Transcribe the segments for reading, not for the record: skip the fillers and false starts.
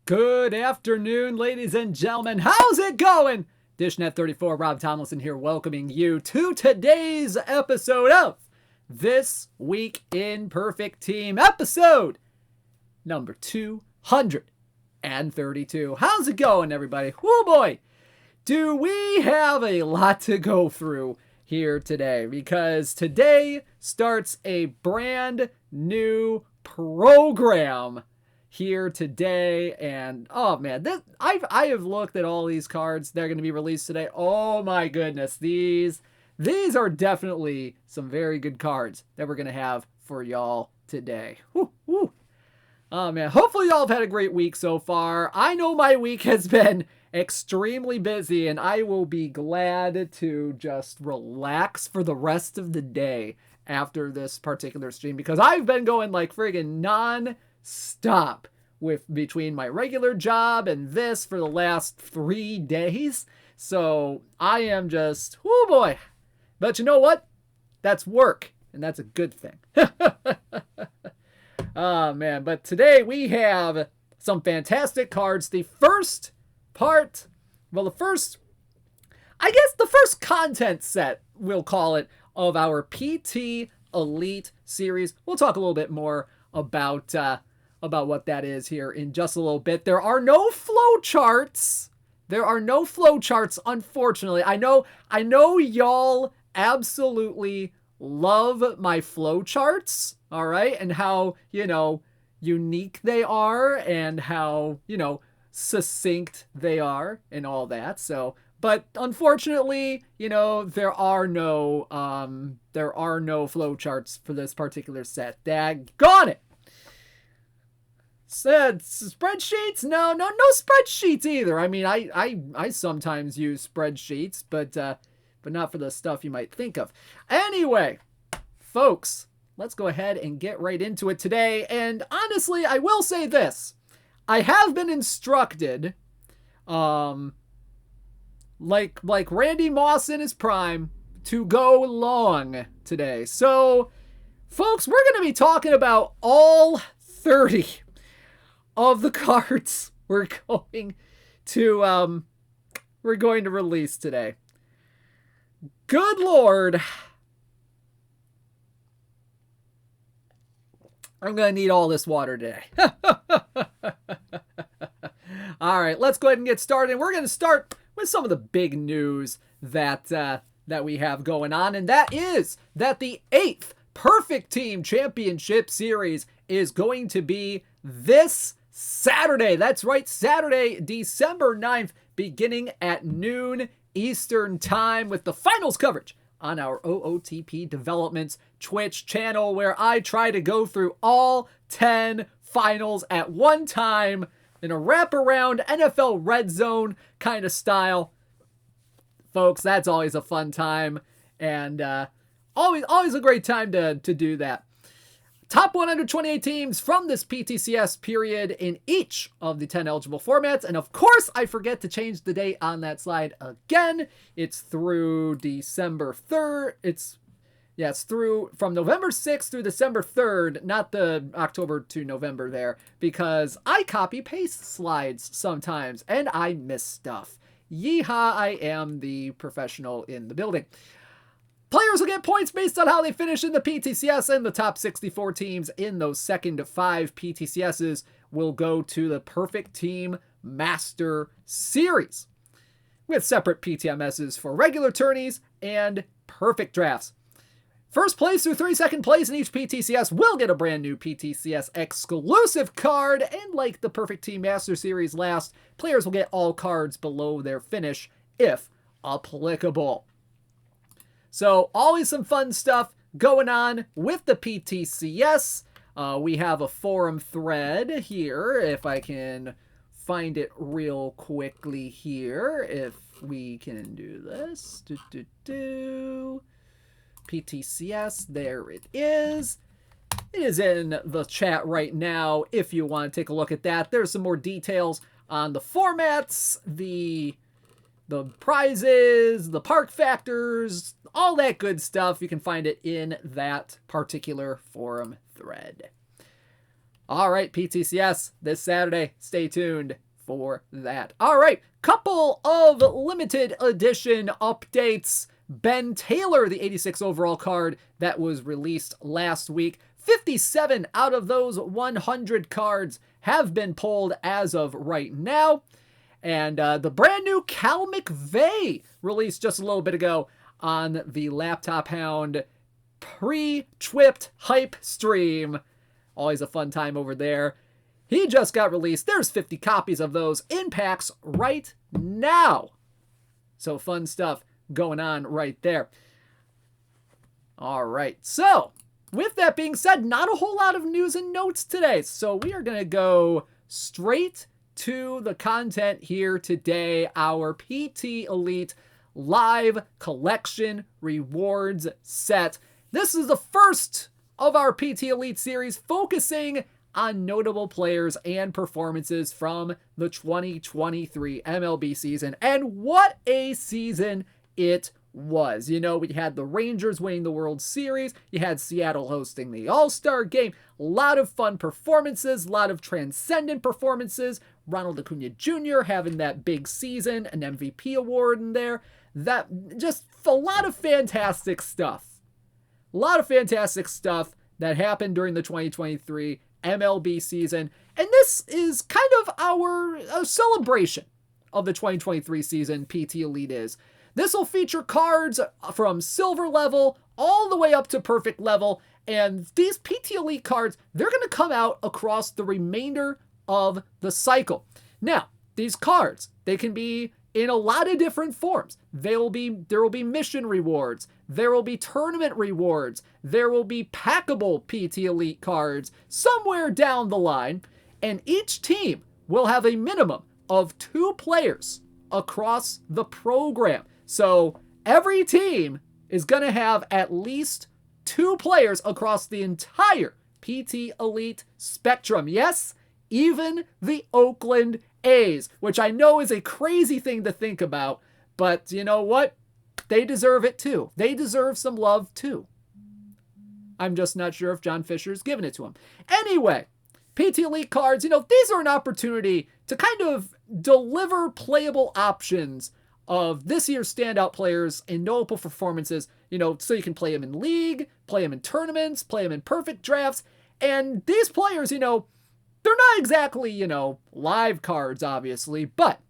Good afternoon, ladies and gentlemen. How's it going? DishNet34, Rob Tomlinson here, welcoming you to today's episode of This Week in Perfect Team, episode number 232. How's it going, everybody? Whoo boy, do we have a lot to go through here today, because today starts a brand new program here today, and oh man, I have looked at all these cards that are going to be released today. Oh my goodness, these are definitely some very good cards that we're going to have for y'all today. Woo, woo. Oh man, hopefully y'all have had a great week so far. I know my week has been extremely busy, and I will be glad to just relax for the rest of the day after this particular stream, because I've been going like friggin' non-stop with between my regular job and this for the last 3 days. So I am just, oh boy. But you know what? That's work, and that's a good thing. Oh man, but today we have some fantastic cards. The first content set, we'll call it, of our PT Elite series. We'll talk a little bit more about what that is here in just a little bit. There are no flow charts. Unfortunately. I know y'all absolutely love my flow charts, all right? And how, unique they are, and how, succinct they are, and all that. So, but unfortunately, there are no flow charts for this particular set. Daggone it. Said spreadsheets? No spreadsheets either. I mean, I sometimes use spreadsheets, but not for the stuff you might think of. Anyway, folks, let's go ahead and get right into it today. And honestly, I will say this. I have been instructed, like Randy Moss in his prime, to go long today. So, folks, we're going to be talking about all 30 of the cards we're going to release today. Good Lord. I'm going to need all this water today. All right, let's go ahead and get started. We're going to start with some of the big news that we have going on, and that is that the 8th Perfect Team Championship Series is going to be this Saturday. That's right, Saturday, December 9th, beginning at noon Eastern Time, with the finals coverage on our OOTP Developments Twitch channel, where I try to go through all 10 finals at one time in a wraparound NFL Red Zone kind of style. Folks, that's always a fun time, and always a great time to do that. Top 128 teams from this PTCS period in each of the 10 eligible formats. And of course, I forget to change the date on that slide again. It's through December 3rd. It's through from November 6th through December 3rd, not the October to November there, because I copy paste slides sometimes and I miss stuff. Yeehaw, I am the professional in the building. Players will get points based on how they finish in the PTCS, and the top 64 teams in those second 5 PTCSs will go to the Perfect Team Master Series, with separate PTMSs for regular tourneys and perfect drafts. First place through 32nd place in each PTCS will get a brand new PTCS exclusive card, and like the Perfect Team Master Series last, players will get all cards below their finish if applicable. So always some fun stuff going on with the PTCS. We have a forum thread here, if I can find it real quickly here, if we can do this. PTCS, there it is. It is in the chat right now if you want to take a look at that. There's some more details on the formats, the prizes, the park factors, all that good stuff. You can find it in that particular forum thread. All right, PTCS this Saturday. Stay tuned for that. All right, couple of limited edition updates. Ben Taylor, the 86 overall card that was released last week. 57 out of those 100 cards have been pulled as of right now. And the brand new Cal McVay released just a little bit ago on the Laptop Hound pre-twipped hype stream. Always a fun time over there. He just got released. There's 50 copies of those in packs right now. So fun stuff going on right there. All right. So with that being said, not a whole lot of news and notes today. So we are going to go straight to the content here today. Our PT Elite Live Collection Rewards set. This is the first of our PT Elite series focusing on notable players and performances from the 2023 MLB season. And what a season it was. You know, we had the Rangers winning the World Series. You had Seattle hosting the All-Star Game. A lot of fun performances, a lot of transcendent performances. Ronald Acuna Jr. having that big season, an MVP award in there. That just a lot of fantastic stuff. A lot of fantastic stuff that happened during the 2023 MLB season. And this is kind of our celebration of the 2023 season, PT Elite is. This will feature cards from silver level all the way up to perfect level. And these PT Elite cards, they're going to come out across the remainder of the cycle. Now, these cards, they can be in a lot of different forms. There will be mission rewards. There will be tournament rewards. There will be packable PT Elite cards somewhere down the line. And each team will have a minimum of 2 players across the program. So every team is going to have at least 2 players across the entire PT Elite spectrum. Yes, even the Oakland A's, which I know is a crazy thing to think about, but you know what? They deserve it too. They deserve some love too. I'm just not sure if John Fisher's giving it to him. Anyway, PT Elite cards, you know, these are an opportunity to kind of deliver playable options of this year's standout players and notable performances, you know, so you can play them in league, play them in tournaments, play them in perfect drafts. And these players, you know, they're not exactly, you know, live cards, obviously, but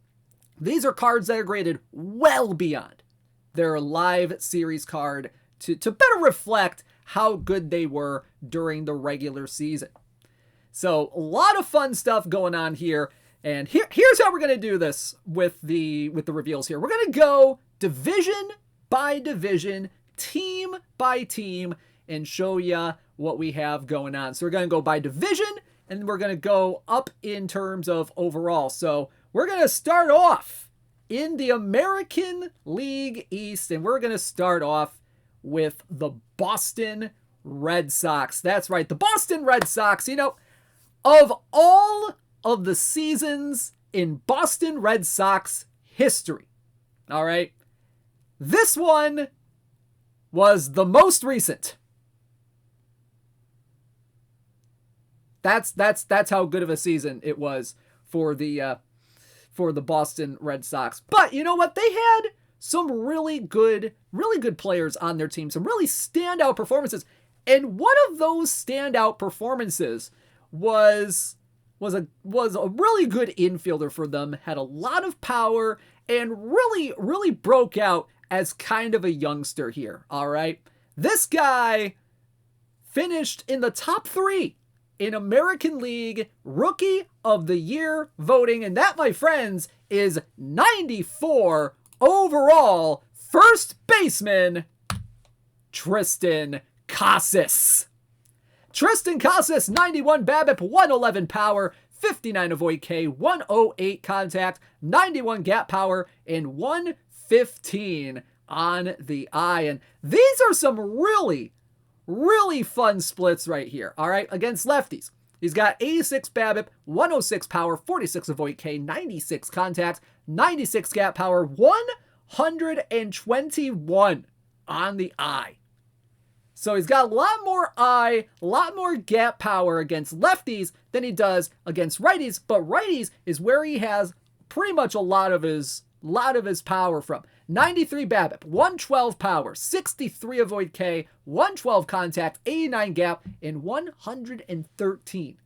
these are cards that are graded well beyond their live series card to better reflect how good they were during the regular season. So a lot of fun stuff going on here. And here's how we're going to do this with the reveals here. We're going to go division by division, team by team, and show you what we have going on. So we're going to go by division, and we're going to go up in terms of overall. So we're going to start off in the American League East, and we're going to start off with the Boston Red Sox. That's right, the Boston Red Sox. You know, of all of the seasons in Boston Red Sox history, all right, this one was the most recent. That's how good of a season it was for the Boston Red Sox. But you know what? They had some really good players on their team, some really standout performances. And one of those standout performances was a really good infielder for them, had a lot of power, and really broke out as kind of a youngster here, all right? This guy finished in the top 3 in American League Rookie of the Year voting, and that, my friends, is 94 overall first baseman Triston Casas. Triston Casas, 91 BABIP, 111 power, 59 avoid K, 108 contact, 91 gap power, and 115 on the eye. And these are some really fun splits right here, all right, against lefties. He's got 86 BABIP, 106 power, 46 avoid K, 96 contact, 96 gap power, 121 on the eye. So he's got a lot more eye, a lot more gap power against lefties than he does against righties. But righties is where he has pretty much a lot of his power from. 93 BABIP, 112 power, 63 avoid K, 112 contact, 89 gap, and 113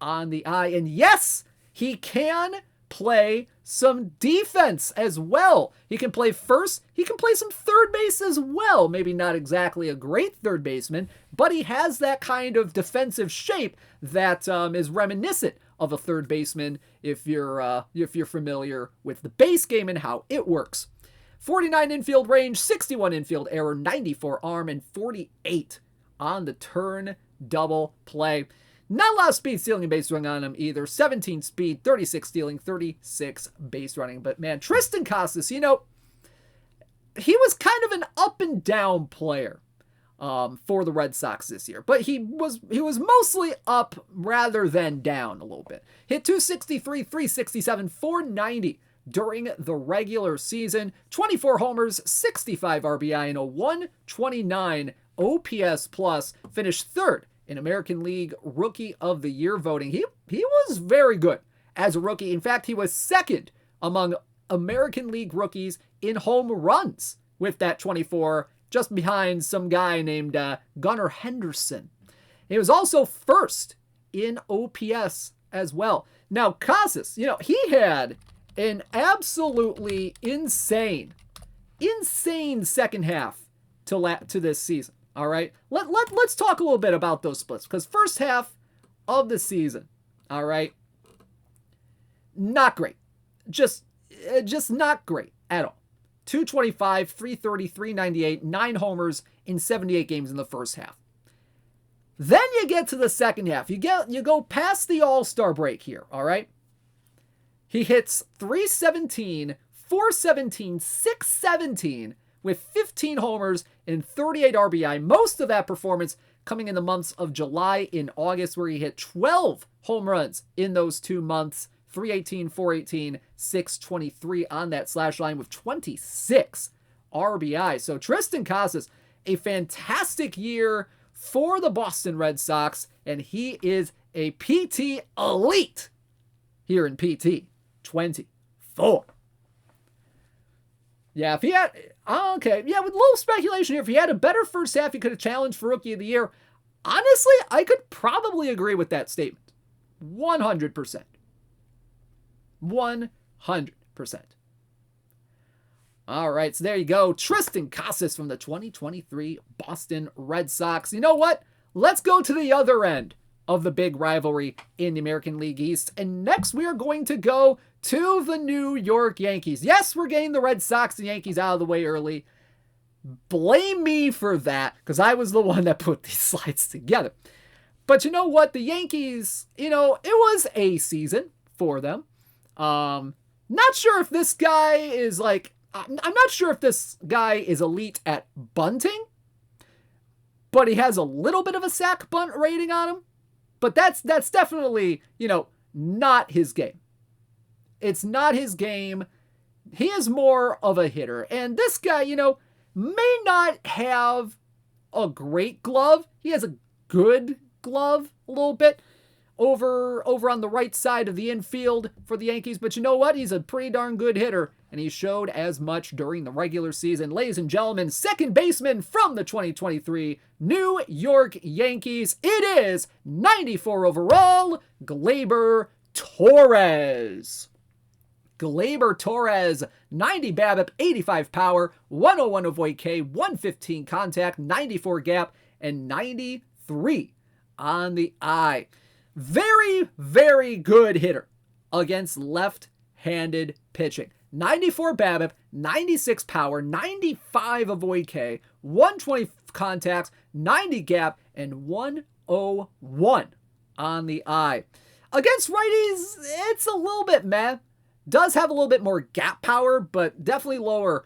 on the eye. And yes, he can play some defense as well. He can play first. He can play some third base as well. Maybe not exactly a great third baseman, but he has that kind of defensive shape that is reminiscent of a third baseman if you're familiar with the base game and how it works. 49 infield range, 61 infield error, 94 arm, and 48 on the turn double play. Not a lot of speed stealing and base running on him either. 17 speed, 36 stealing, 36 base running. But man, Triston Casas, he was kind of an up and down player for the Red Sox this year. But he was mostly up rather than down a little bit. Hit 263, 367, 490 during the regular season. 24 homers, 65 RBI, and a 129 OPS plus. Finished third in American League Rookie of the Year voting. He was very good as a rookie. In fact, he was second among American League rookies in home runs with that 24, just behind some guy named Gunnar Henderson. He was also first in OPS as well. Now, Casas, he had an absolutely insane second half to this season. All right, let's talk a little bit about those splits, because first half of the season, all right, not great, just not great at all. 225, 330, 398, 9 homers in 78 games in the first half. Then you get to the second half. You go past the All-Star break here, all right? He hits 317, 417, 617 with 15 homers and 38 RBI. Most of that performance coming in the months of July and August, where he hit 12 home runs in those 2 months. 318, 418, 623 on that slash line with 26 RBI. So Triston Casas, a fantastic year for the Boston Red Sox, and he is a PT elite here in PT 24. Yeah, with a little speculation here, if he had a better first half, he could have challenged for Rookie of the Year. Honestly, I could probably agree with that statement. 100%. 100%. All right, so there you go. Triston Casas from the 2023 Boston Red Sox. You know what? Let's go to the other end of the big rivalry in the American League East. And next we are going to go to the New York Yankees. Yes, we're getting the Red Sox and Yankees out of the way early. Blame me for that, because I was the one that put these slides together. But you know what? The Yankees, it was a season for them. Not sure if this guy is I'm not sure if this guy is elite at bunting, but he has a little bit of a sack bunt rating on him. But that's definitely, not his game. It's not his game. He is more of a hitter. And this guy, may not have a great glove. He has a good glove a little bit over on the right side of the infield for the Yankees. But you know what? He's a pretty darn good hitter, and he showed as much during the regular season. Ladies and gentlemen, second baseman from the 2023 New York Yankees. It is 94 overall, Gleyber Torres. Gleyber Torres, 90 BABIP, 85 power, 101 avoid K, 115 contact, 94 gap, and 93 on the eye. Very, very good hitter against left-handed pitching. 94 BABIP, 96 power, 95 avoid K, 120 contacts, 90 gap, and 101 on the eye. Against righties, it's a little bit meh. Does have a little bit more gap power, but definitely lower.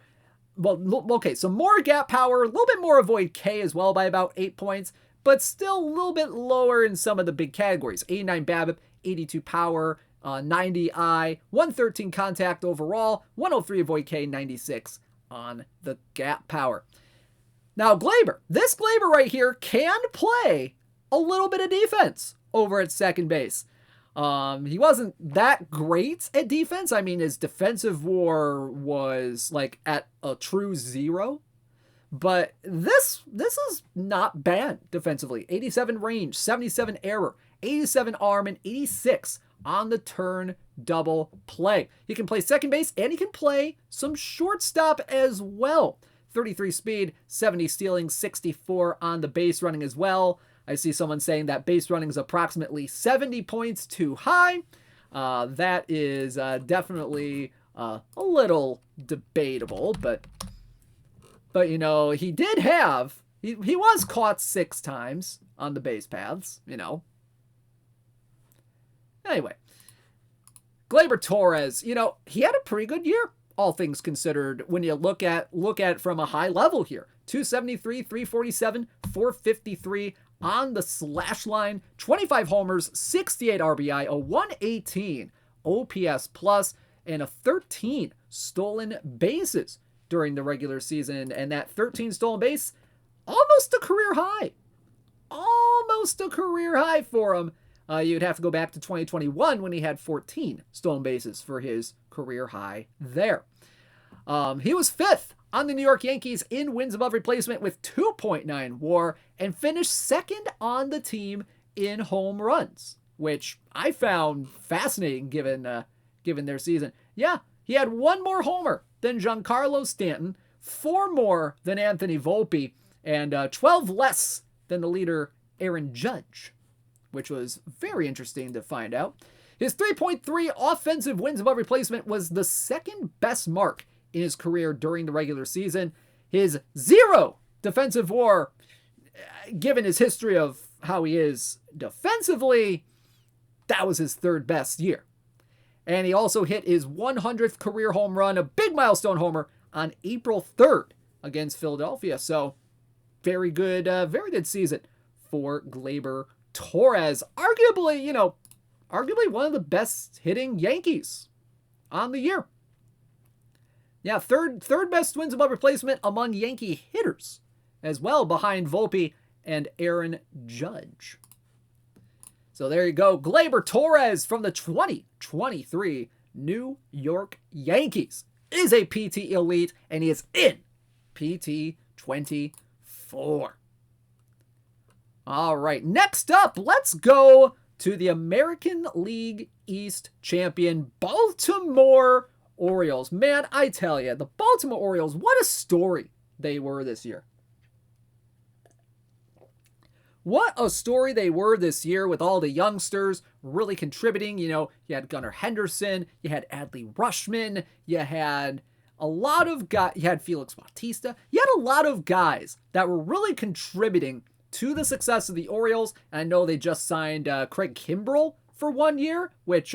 Well, okay, so more gap power, a little bit more avoid K as well by about 8 points, but still a little bit lower in some of the big categories. 89 BABIP, 82 power, 90 eye, 113 contact overall, 103 avoid K, 96 on the gap power. Now, this Glaber right here can play a little bit of defense over at second base. He wasn't that great at defense. I mean, his defensive WAR was like at a true 0. But this is not bad defensively. 87 range, 77 error, 87 arm, and 86 on the turn double play. He can play second base and he can play some shortstop as well. 33 speed, 70 stealing, 64 on the base running as well. I see someone saying that base running is approximately 70 points too high. That is definitely a little debatable, but you know, he did have, he was caught 6 times on the base paths, you know. Anyway, Gleyber Torres, you know, he had a pretty good year, all things considered, when you look at it from a high level here. 273, 347, 453 on the slash line, 25 homers, 68 RBI, a 118 OPS plus, and a 13 stolen bases during the regular season. And that 13 stolen base, almost a career high. Almost a career high for him. You'd have to go back to 2021 when he had 14 stolen bases for his career high there. He was 5th on the New York Yankees in wins above replacement with 2.9 WAR and finished 2nd on the team in home runs, which I found fascinating given their season. Yeah, he had 1 more homer than Giancarlo Stanton, 4 more than Anthony Volpe, and 12 less than the leader Aaron Judge, which was very interesting to find out. His 3.3 offensive wins above replacement was the 2nd best mark in his career during the regular season. His 0 defensive WAR, given his history of how he is defensively, that was his 3rd best year. And he also hit his 100th career home run, a big milestone homer, on April 3rd against Philadelphia. So very good season for Gleyber Torres. Arguably one of the best hitting Yankees on the year. Yeah, third best wins above replacement among Yankee hitters as well, behind Volpe and Aaron Judge. So there you go. Gleyber Torres from the 2023 New York Yankees is a PT Elite, and he is in PT 24. All right, next up, let's go to the American League East champion Baltimore Orioles. Man, I tell you, the Baltimore Orioles, what a story they were this year. What a story they were this year with all the youngsters really contributing. You know, you had Gunnar Henderson, you had Adley Rutschman, you had a lot of guys, you had Felix Bautista, you had a lot of guys that were really contributing to the success of the Orioles. And I know they just signed Craig Kimbrell for 1 year, which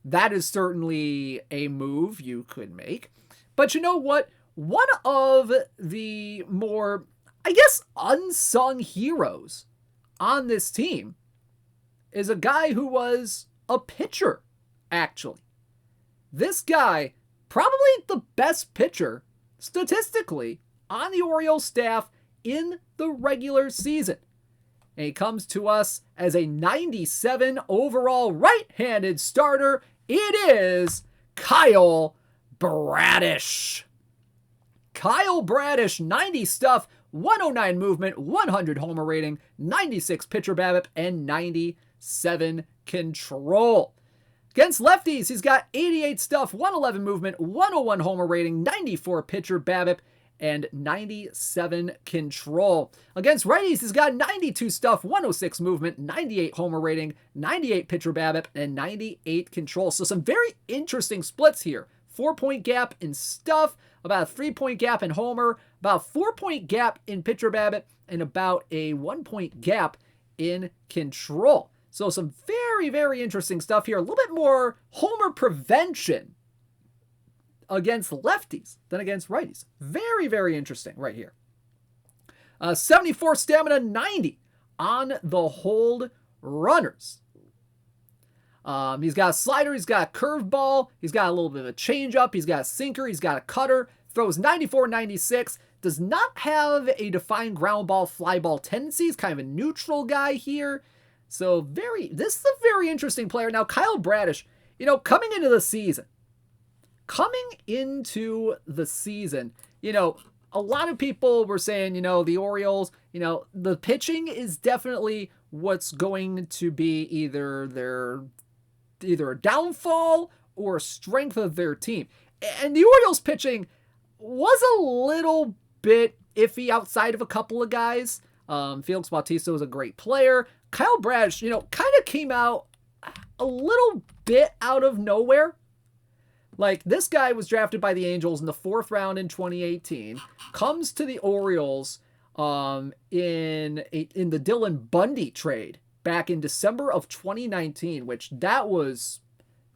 that is certainly a move you could make. But you know what? One of the more, I guess, unsung heroes on this team is a guy who was a pitcher, actually. This guy, probably the best pitcher, statistically, on the Orioles staff in the regular season. And he comes to us as a 97 overall right-handed starter. It is Kyle Bradish. Kyle Bradish, 90 stuff, 109 movement, 100 homer rating, 96 pitcher BABIP, and 97 control. Against lefties, he's got 88 stuff, 111 movement, 101 homer rating, 94 pitcher BABIP, and 97 control. Against righties, he's got 92 stuff, 106 movement, 98 homer rating, 98 pitcher BABIP, and 98 control. So some very interesting splits here. 4-point gap in stuff, about a 3-point gap in homer, about a 4-point gap in pitcher BABIP, and about a 1-point gap in control. So some very, very interesting stuff here. A little bit more homer prevention against lefties than against righties. Very, very interesting right here. 74 stamina, 90 on the hold runners. He's got a slider, he's got a curveball, he's got a little bit of a changeup, he's got a sinker, he's got a cutter, throws 94, 96, does not have a defined ground ball, fly ball tendencies, kind of a neutral guy here. So this is a very interesting player. Now, Kyle Bradish, coming into the season, a lot of people were saying, the Orioles, the pitching is definitely what's going to be either a downfall or a strength of their team. And the Orioles pitching was a little bit iffy outside of a couple of guys. Felix Bautista was a great player. Kyle Bradish, kind of came out a little bit out of nowhere. Like, this guy was drafted by the Angels in the 4th round in 2018, comes to the Orioles in the Dylan Bundy trade back in December of 2019, which that was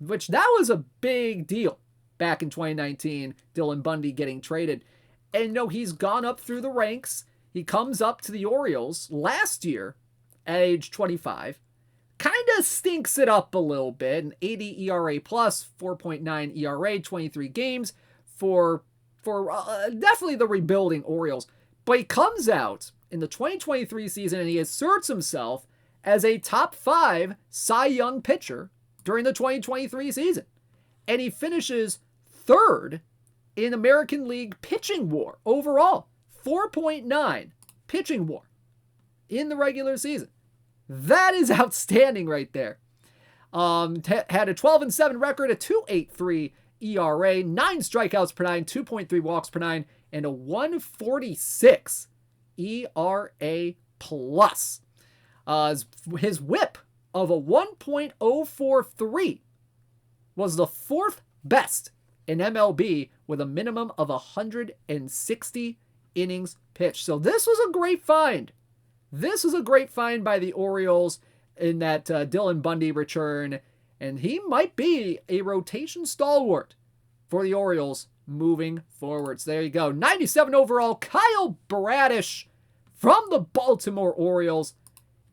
a big deal back in 2019, Dylan Bundy getting traded. And he's gone up through the ranks. He comes up to the Orioles last year at age 25. Kind of stinks it up a little bit. An 80 ERA plus, 4.9 ERA, 23 games for definitely the rebuilding Orioles. But he comes out in the 2023 season and he asserts himself as a top 5 Cy Young pitcher during the 2023 season. And he finishes 3rd in American League pitching WAR overall. 4.9 pitching WAR in the regular season. That is outstanding right there. Had a 12-7 record, a 2.83 ERA, 9 strikeouts per 9, 2.3 walks per 9, and a 1.46 ERA plus. His WHIP of a 1.043 was the 4th best in MLB with a minimum of 160 innings pitched. So this was a great find. This was a great find by the Orioles in that Dylan Bundy return, and he might be a rotation stalwart for the Orioles moving forward. So there you go. 97 overall, Kyle Bradish from the Baltimore Orioles.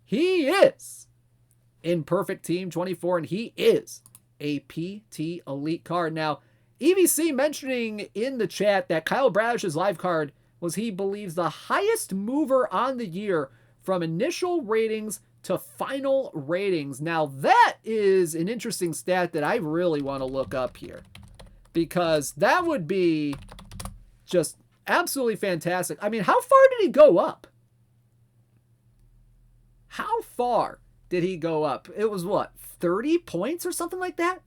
He is in Perfect Team 24, and he is a PT Elite card. Now, EVC mentioning in the chat that Kyle Bradish's live card was, he believes, the highest mover on the year from initial ratings to final ratings. Now, that is an interesting stat that I really want to look up here, because that would be just absolutely fantastic. I mean, how far did he go up? How far did he go up? It was what, 30 points or something like that?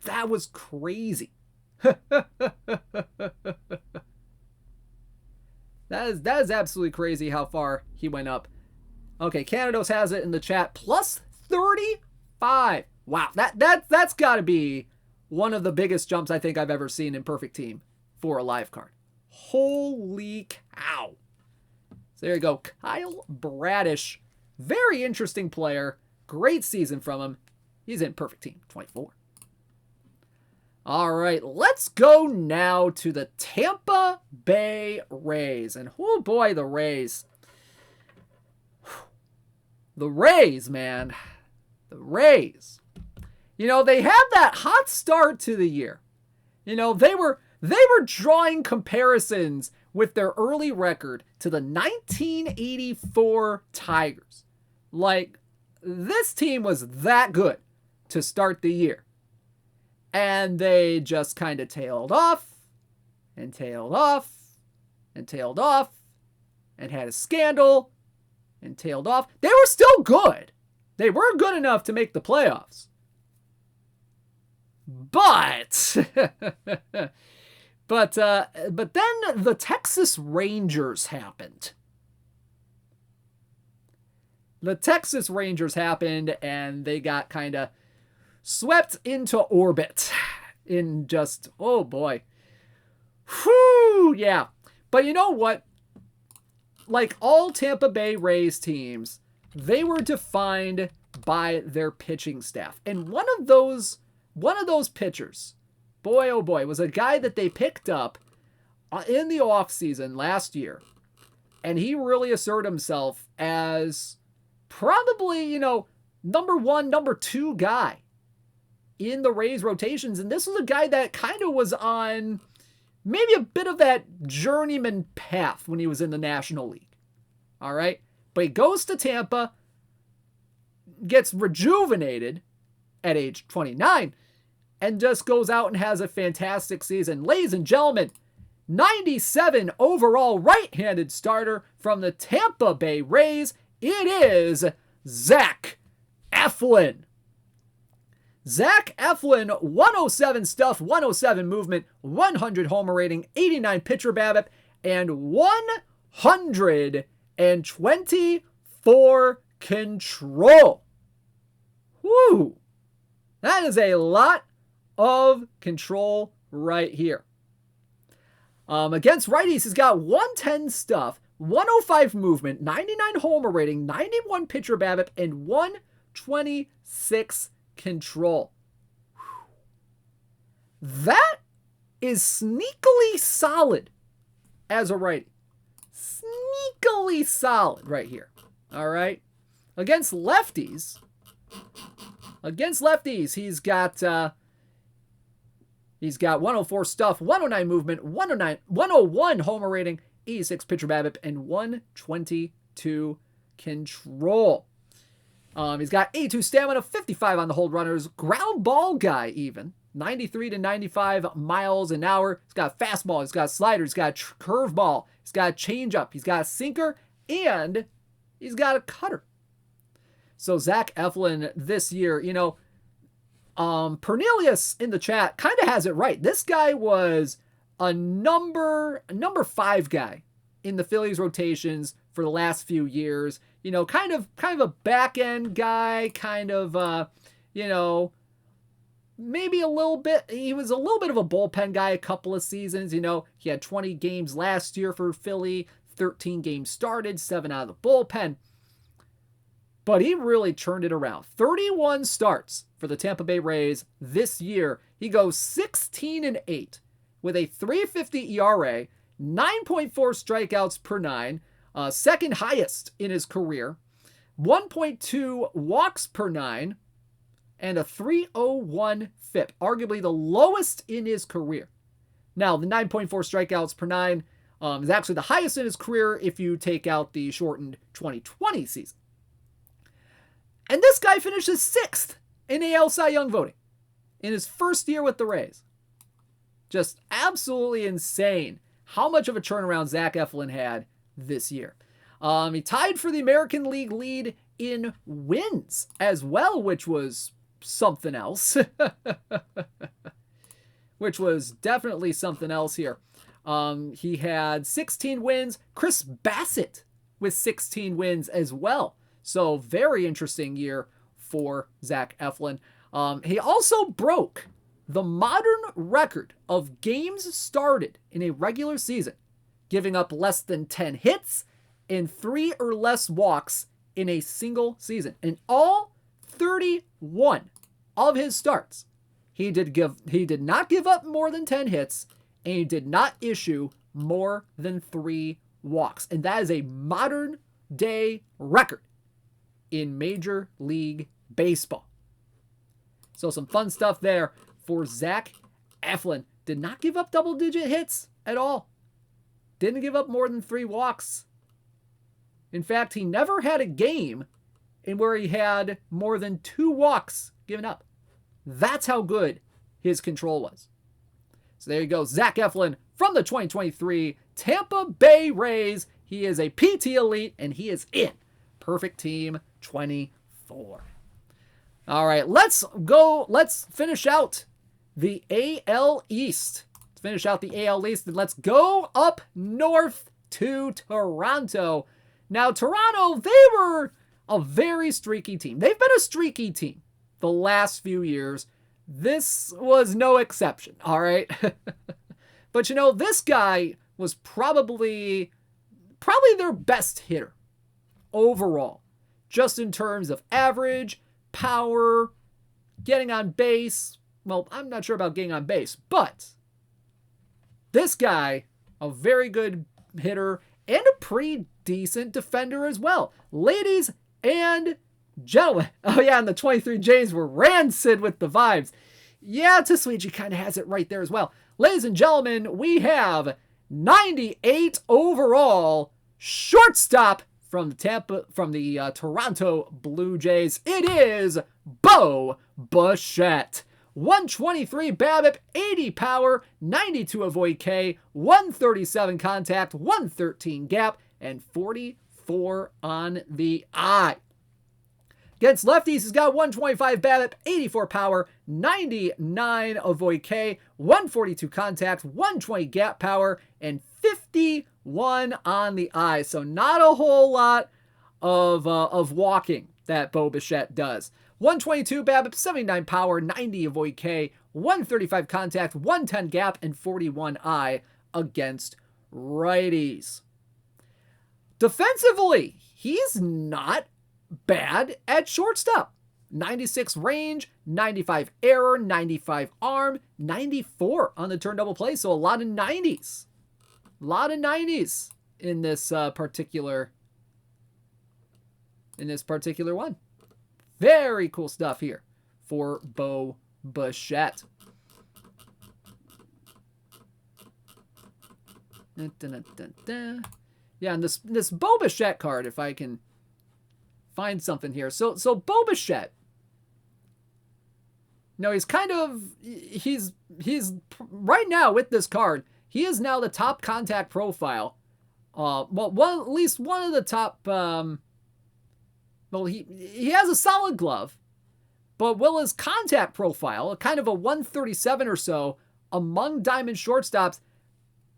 That was crazy. That is absolutely crazy how far he went up. Okay, Canados has it in the chat. Plus 35. Wow, that's got to be one of the biggest jumps I think I've ever seen in Perfect Team for a live card. Holy cow. So there you go. Kyle Bradish. Very interesting player. Great season from him. He's in Perfect Team 24. All right, let's go now to the Tampa Bay Rays. And oh boy, the Rays. The Rays, man. The Rays. They had that hot start to the year. They were drawing comparisons with their early record to the 1984 Tigers. Like, this team was that good to start the year. And they just kind of tailed off, and tailed off, and tailed off, and had a scandal, and tailed off. They were still good. They were good enough to make the playoffs. But, but then the Texas Rangers happened. The Texas Rangers happened, and they got kind of swept into orbit in just, oh boy. Whew, yeah. But you know what? Like all Tampa Bay Rays teams, they were defined by their pitching staff. And one of those pitchers, boy oh boy, was a guy that they picked up in the offseason last year. And he really asserted himself as probably, number 1, number 2 guy in the Rays rotations. And this was a guy that kind of was on maybe a bit of that journeyman path when he was in the National League. All right? But he goes to Tampa, gets rejuvenated at age 29, and just goes out and has a fantastic season. Ladies and gentlemen, 97 overall right-handed starter from the Tampa Bay Rays. It is Zach Eflin. Zach Eflin, 107 stuff, 107 movement, 100 homer rating, 89 pitcher BABIP, and 124 control. Woo! That is a lot of control right here. Against righties, he's got 110 stuff, 105 movement, 99 homer rating, 91 pitcher BABIP, and 126 control. Whew. That is sneakily solid as a righty. Sneakily solid right here. All right. Against lefties, he's got 104 stuff, 109 movement, 101 homer rating, 86 pitcher BABIP, and 122 control. He's got 82 stamina, 55 on the hold runners, ground ball guy even, 93 to 95 miles an hour. He's got a fastball, he's got a slider, he's got a curveball, he's got a changeup, he's got a sinker, and he's got a cutter. So Zach Eflin this year, Pernelius in the chat kind of has it right. This guy was a number 5 guy in the Phillies rotations for the last few years. Kind of a back end guy, maybe a little bit. He was a little bit of a bullpen guy a couple of seasons. He had 20 games last year for Philly, 13 games started, 7 out of the bullpen. But he really turned it around. 31 starts for the Tampa Bay Rays this year. He goes 16-8 with a 3.50 ERA, 9.4 strikeouts per 9, second highest in his career, 1.2 walks per 9, and a 3.01 FIP, arguably the lowest in his career. Now, the 9.4 strikeouts per 9 is actually the highest in his career if you take out the shortened 2020 season. And this guy finishes 6th in AL Cy Young voting in his first year with the Rays. Just absolutely insane how much of a turnaround Zach Eflin had this year. He tied for the American League lead in wins as well, which was something else. Which was definitely something else here. He had 16 wins. Chris Bassett with 16 wins as well. So very interesting year for Zach Eflin. He also broke the modern record of games started in a regular season, giving up less than 10 hits and 3 or less walks in a single season. In all 31 of his starts, he did not give up more than 10 hits, and he did not issue more than 3 walks. And that is a modern day record in Major League Baseball. So some fun stuff there for Zach Eflin. Did not give up double-digit hits at all. Didn't give up more than 3 walks. In fact, he never had a game in where he had more than 2 walks given up. That's how good his control was. So there you go. Zach Eflin from the 2023 Tampa Bay Rays. He is a PT Elite, and he is in Perfect Team 24. All right, let's go. Let's finish out the AL East. Let's finish out the AL East, and let's go up north to Toronto. Now, Toronto, they were a very streaky team. They've been a streaky team the last few years. This was no exception, all right? But, this guy was probably their best hitter overall, just in terms of average, power, getting on base. Well, I'm not sure about getting on base, but this guy, a very good hitter and a pretty decent defender as well. Ladies and gentlemen. Oh yeah, and the 23 Jays were rancid with the vibes. Yeah, Tasuiji kind of has it right there as well. Ladies and gentlemen, we have 98 overall shortstop from the Toronto Blue Jays. It is Bo Bichette. 123 BABIP, 80 power, 92 avoid K, 137 contact, 113 gap, and 44 on the eye. Against lefties, he's got 125 BABIP, 84 power, 99 avoid K, 142 contact, 120 gap power, and 51 on the eye. So not a whole lot of walking that Bo Bichette does. 122 BABIP, 79 power, 90 avoid K, 135 contact, 110 gap, and 41 eye against righties. Defensively, he's not bad at shortstop. 96 range, 95 error, 95 arm, 94 on the turn double play. So a lot of 90s. A lot of 90s in this particular one. Very cool stuff here for Bo Bichette. Yeah, and this Bo Bichette card, if I can find something here. So Bo Bichette, he's right now with this card, he is now the top contact profile. At least one of the top. He has a solid glove, but will his contact profile, kind of a 137 or so among diamond shortstops,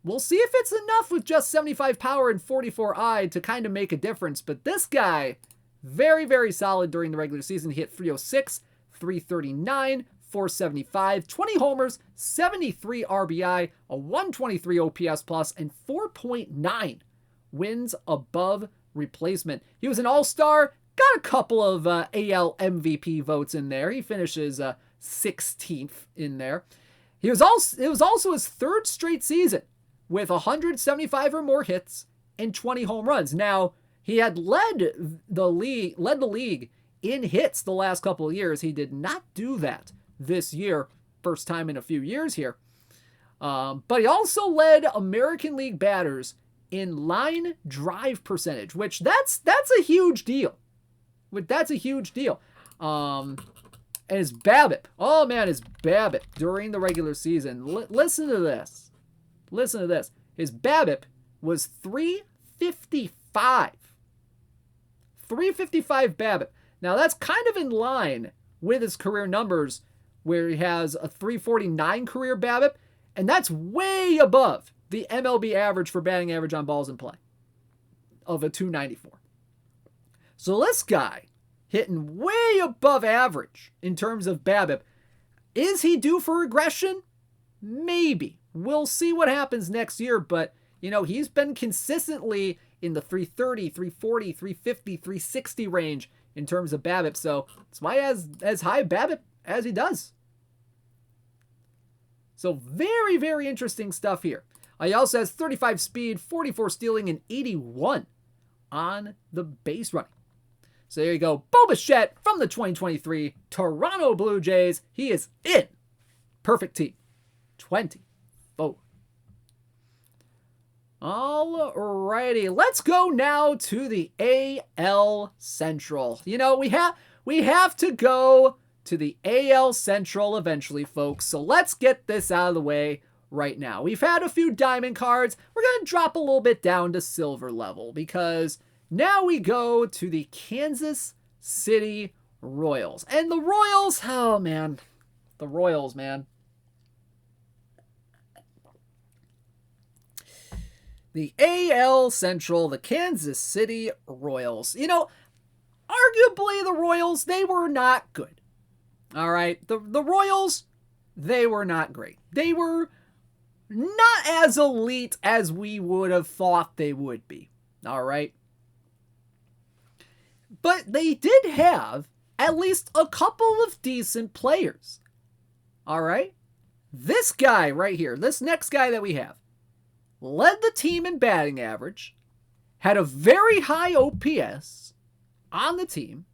we'll see if it's enough with just 75 power and 44 eye to kind of make a difference. But this guy, very, very solid during the regular season. He hit 306, 339, 475, 20 homers, 73 RBI, a 123 OPS plus, and 4.9 wins above replacement. He was an all-star. Got a couple of AL MVP votes in there. He finishes 16th in there. It was also his third straight season with 175 or more hits and 20 home runs. Now, he had led the league in hits the last couple of years. He did not do that this year. First time in a few years here. But he also led American League batters in line drive percentage, which that's a huge deal. That's a huge deal. And his BABIP. Oh, man, his BABIP during the regular season. Listen to this. Listen to this. His BABIP was 355. 355 BABIP. Now, that's kind of in line with his career numbers, where he has a 349 career BABIP, and that's way above the MLB average for batting average on balls in play of a 294. So this guy hitting way above average in terms of BABIP. Is he due for regression? Maybe. We'll see what happens next year, but he's been consistently in the 330, 340, 350, 360 range in terms of BABIP. So that's why he has as high BABIP as he does. So very, very interesting stuff here. He also has 35 speed, 44 stealing, and 81 on the base running. So there you go. Bo Bichette from the 2023 Toronto Blue Jays. He is in. Perfect team. 24. Alrighty. Let's go now to the AL Central. We have to go to the AL Central eventually, folks. So let's get this out of the way right now. We've had a few diamond cards. We're going to drop a little bit down to silver level because now we go to the Kansas City Royals. And the Royals, oh man. The Royals, man. The AL Central, the Kansas City Royals. Arguably the Royals, they were not good. All right. The Royals, they were not great. They were not as elite as we would have thought they would be. All right. But they did have at least a couple of decent players. All right. This guy right here, this next guy that we have, led the team in batting average, had a very high OPS on the team.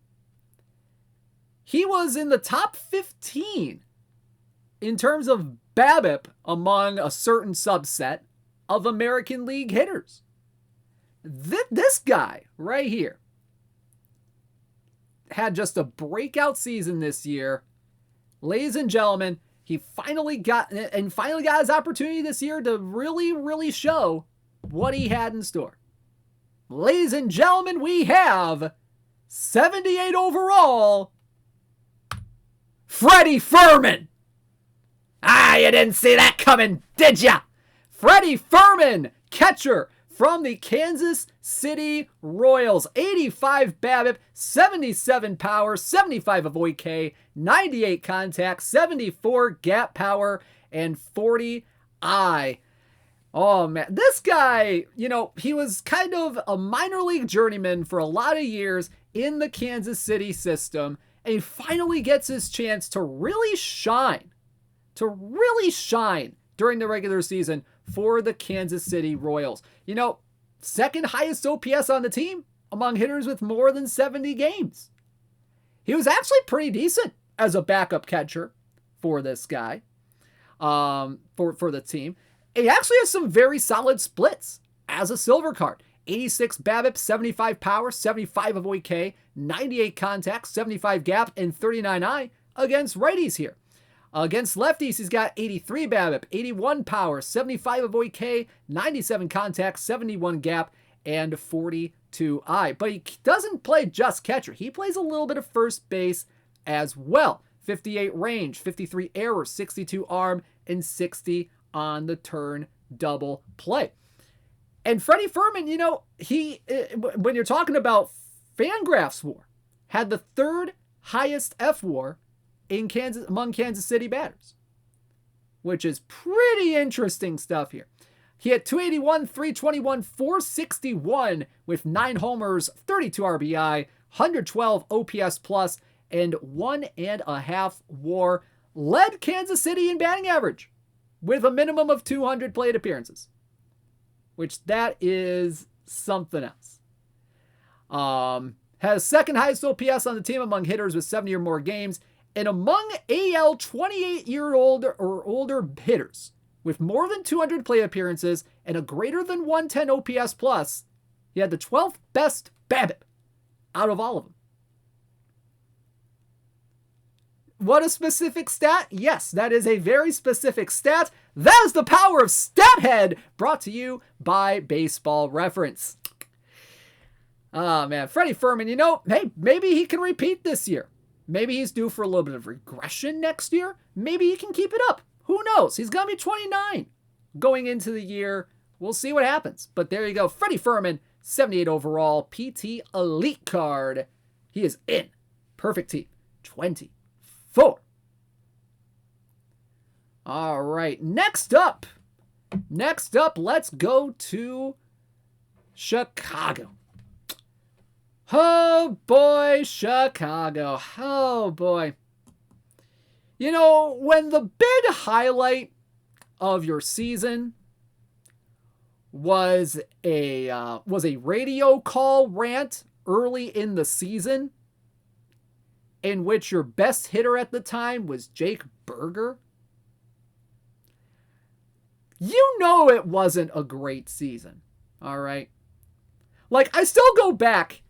He was in the top 15 in terms of BABIP among a certain subset of American League hitters. This guy right here had just a breakout season this year. Ladies and gentlemen, he finally got his opportunity this year to really, really show what he had in store. Ladies and gentlemen, we have 78 overall, Freddie Fermin. You didn't see that coming, did ya? Freddie Fermin, catcher from the Kansas City Royals. 85 BABIP, 77 power, 75 avoid K, 98 contact, 74 gap power, and 40 I. Oh, man. This guy, he was kind of a minor league journeyman for a lot of years in the Kansas City system, and he finally gets his chance to really shine during the regular season for the Kansas City Royals. Second highest OPS on the team among hitters with more than 70 games. He was actually pretty decent as a backup catcher for this guy, for the team. He actually has some very solid splits as a silver card. 86 BABIP, 75 power, 75 avoid K, 98 contact, 75 gap, and 39 I against righties here. Against lefties, he's got 83 BABIP, 81 power, 75 avoid K, 97 contact, 71 gap, and 42 I. But he doesn't play just catcher. He plays a little bit of first base as well. 58 range, 53 error, 62 arm, and 60 on the turn double play. And Freddie Fermin, he, when you're talking about Fangraphs WAR, had the third highest F-WAR among Kansas City batters, which is pretty interesting stuff here. He had 281, 321, 461 with 9 homers, 32 RBI, 112 OPS plus, and 1.5 WAR. Led Kansas City in batting average with a minimum of 200 plate appearances, which that is something else. Has second highest OPS on the team among hitters with 70 or more games. And among AL 28-year-old or older hitters with more than 200 plate appearances and a greater than 110 OPS plus, he had the 12th best BABIP out of all of them. What a specific stat. Yes, that is a very specific stat. That is the power of StatHead, brought to you by Baseball Reference. Oh, man. Freddie Fermin, hey, maybe he can repeat this year. Maybe he's due for a little bit of regression next year. Maybe he can keep it up. Who knows? He's going to be 29 going into the year. We'll see what happens. But there you go. Freddie Fermin, 78 overall, PT Elite card. He is in. Perfect team. 24. All right. Next up, let's go to Chicago. Oh boy, Chicago. Oh boy. When the big highlight of your season was a radio call rant early in the season in which your best hitter at the time was Jake Berger, it wasn't a great season. All right. Like, I still go back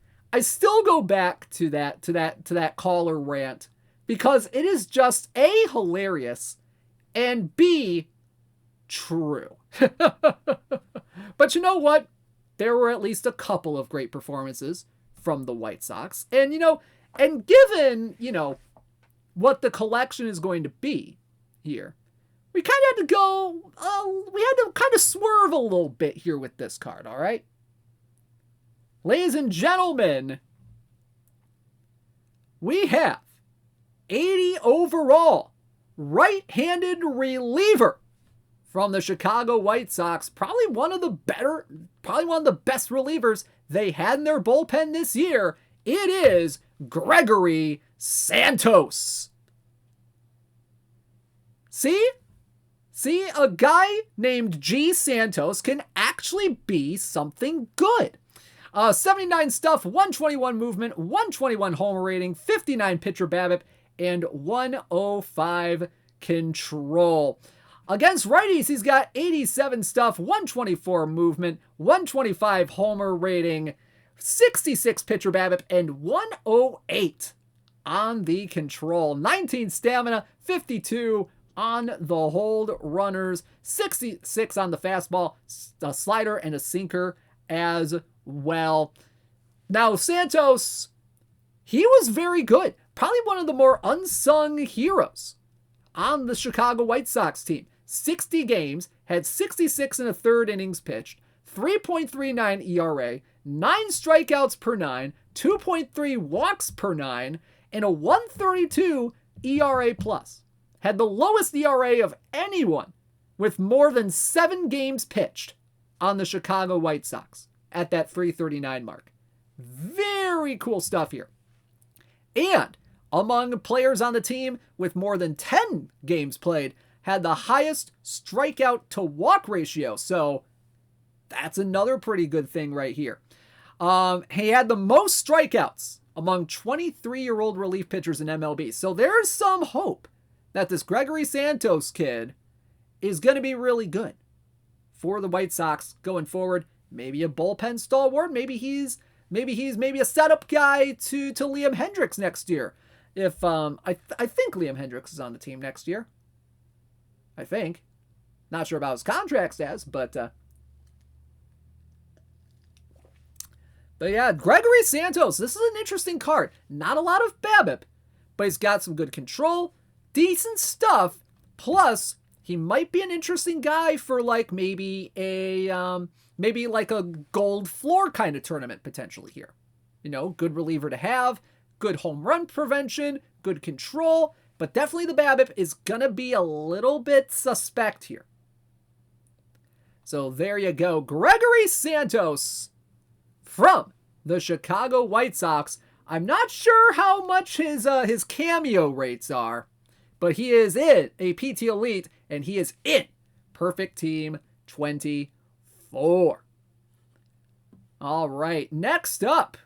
to that caller rant because it is just A, hilarious, and B, true. But you know what? There were at least a couple of great performances from the White Sox. And, and given, what the collection is going to be here, we kind of had to kind of swerve a little bit here with this card, all right? Ladies and gentlemen, we have 80 overall right-handed reliever from the Chicago White Sox. Probably one of the best relievers they had in their bullpen this year. It is Gregory Santos. See, a guy named G. Santos can actually be something good. 79 stuff, 121 movement, 121 homer rating, 59 pitcher BABIP, and 105 control. Against righties, he's got 87 stuff, 124 movement, 125 homer rating, 66 pitcher BABIP, and 108 on the control. 19 stamina, 52 on the hold runners, 66 on the fastball, a slider, and a sinker as well. Now, Santos, he was very good. Probably one of the more unsung heroes on the Chicago White Sox team. 60 games, had 66 and a third innings pitched, 3.39 ERA, 9 strikeouts per 9, 2.3 walks per 9, and a 132 ERA plus. Had the lowest ERA of anyone with more than 7 games pitched on the Chicago White Sox at that 339 mark. Very cool stuff here. And among players on the team with more than 10 games played, had the highest strikeout to walk ratio. So that's another pretty good thing right here. He had the most strikeouts among 23-year-old relief pitchers in MLB. So there's some hope that this Gregory Santos kid is going to be really good for the White Sox going forward. Maybe a bullpen stalwart. Maybe he's a setup guy to Liam Hendricks next year. If I think Liam Hendricks is on the team next year. I think. Not sure about his contract status, but yeah, Gregory Santos. This is an interesting card. Not a lot of BABIP, but he's got some good control, decent stuff. Plus, he might be an interesting guy for like maybe like a gold floor kind of tournament potentially here. You know, good reliever to have, good home run prevention, good control. But definitely the BABIP is going to be a little bit suspect here. So there you go. Gregory Santos from the Chicago White Sox. I'm not sure how much his cameo rates are, but he is in a PT Elite, and he is in Perfect Team 24. All right, next up.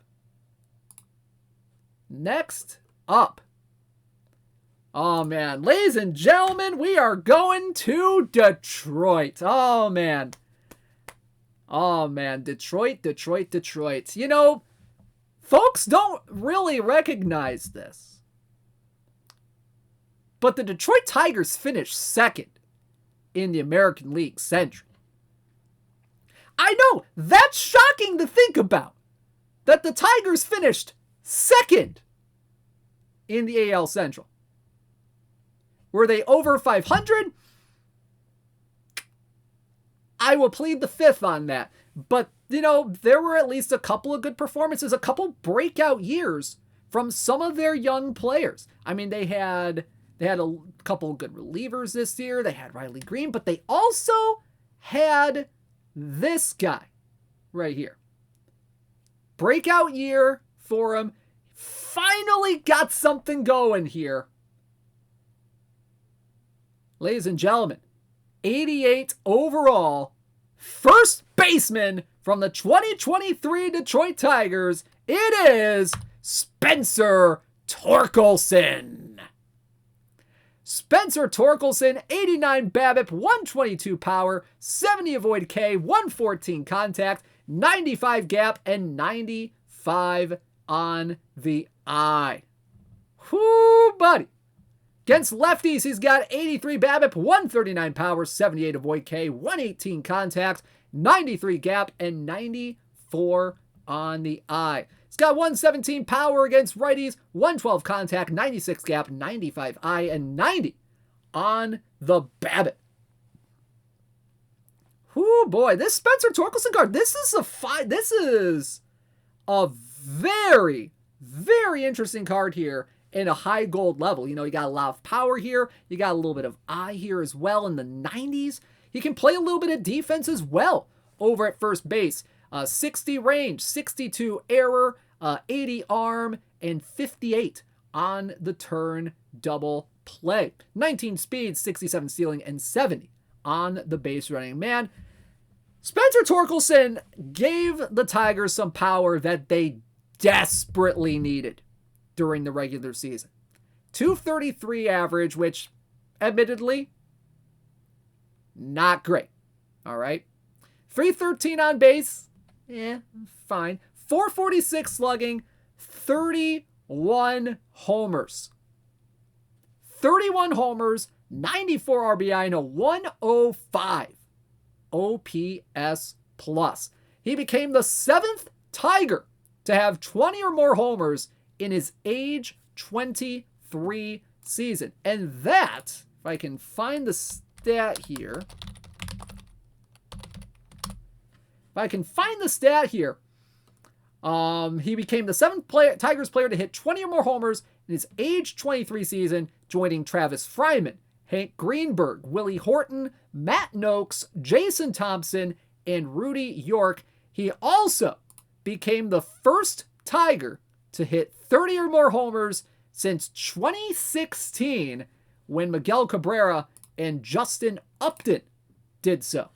Oh, man. Ladies and gentlemen, we are going to Detroit. Oh, man. Detroit. You know, folks don't really recognize this, but the Detroit Tigers finished second in the American League Central. I know, that's shocking to think about, that the Tigers finished second in the AL Central. Were they over 500? I will plead the fifth on that. But, you know, there were at least a couple of good performances, a couple breakout years from some of their young players. I mean, they had a couple of good relievers this year. They had Riley Green, but they also had this guy right here. Breakout year for him. Finally got something going here. Ladies and gentlemen, 88 overall, first baseman from the 2023 Detroit Tigers. It is Spencer Torkelson. Spencer Torkelson, 89 BABIP, 122 power, 70 avoid K, 114 contact, 95 gap, and 95 on the eye. Whoo, buddy. Against lefties, he's got 83 BABIP, 139 power, 78 avoid K, 118 contact, 93 gap, and 94 on the eye. He's got 117 power against righties, 112 contact, 96 gap, 95 eye, and 90 on the BABIP. Whoo, boy, this Spencer Torkelson card, this is a very, very interesting card here. In a high gold level. You know, you got a lot of power here. You got a little bit of eye here as well in the 90s. He can play a little bit of defense as well over at first base. 60 range, 62 error, 80 arm, and 58 on the turn double play. 19 speed, 67 stealing, and 70 on the base running. Man, Spencer Torkelson gave the Tigers some power that they desperately needed during the regular season. 233 average, which admittedly Not great. All right. 313 on base. Fine. 446 slugging. 31 homers. 31 homers, 94 RBI, and a 105 OPS plus. He became the 7th Tiger to have 20 or more homers in his age 23 season. And that, if I can find the stat here, he became the 7th Tigers player to hit 20 or more homers in his age 23 season, joining Travis Fryman, Hank Greenberg, Willie Horton, Matt Noakes, Jason Thompson, and Rudy York. He also became the first Tiger to hit 30 or more homers since 2016, when Miguel Cabrera and Justin Upton did so.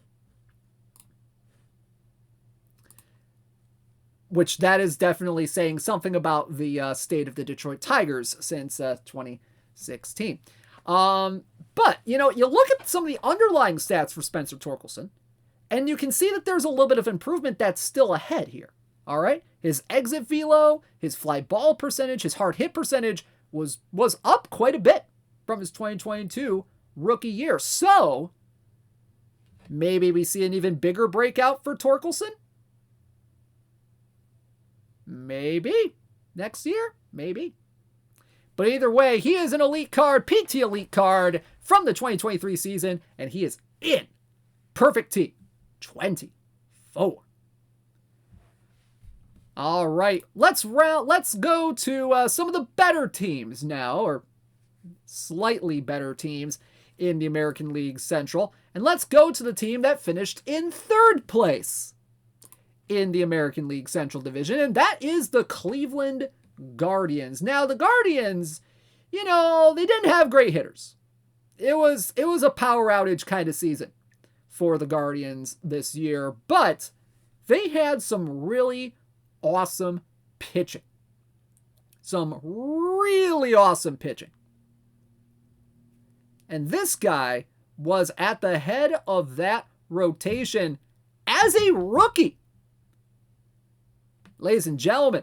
Which that is definitely saying something about the state of the Detroit Tigers since 2016. But, you look at some of the underlying stats for Spencer Torkelson, and you can see that there's a little bit of improvement that's still ahead here. All right? His exit velo, his fly ball percentage, his hard hit percentage was up quite a bit from his 2022 rookie year. So, maybe we see an even bigger breakout for Torkelson? Maybe. Next year? Maybe. But either way, he is an elite card, PT elite card from the 2023 season, and he is in Perfect Team 24. All right, let's go to some of the better teams now, or slightly better teams in the American League Central. And let's go to the team that finished in 3rd place in the American League Central Division, and that is the Cleveland Guardians. Now, the Guardians, they didn't have great hitters. It was a power outage kind of season for the Guardians this year, but they had some really awesome pitching. Some really awesome pitching. And this guy was at the head of that rotation as a rookie. Ladies and gentlemen,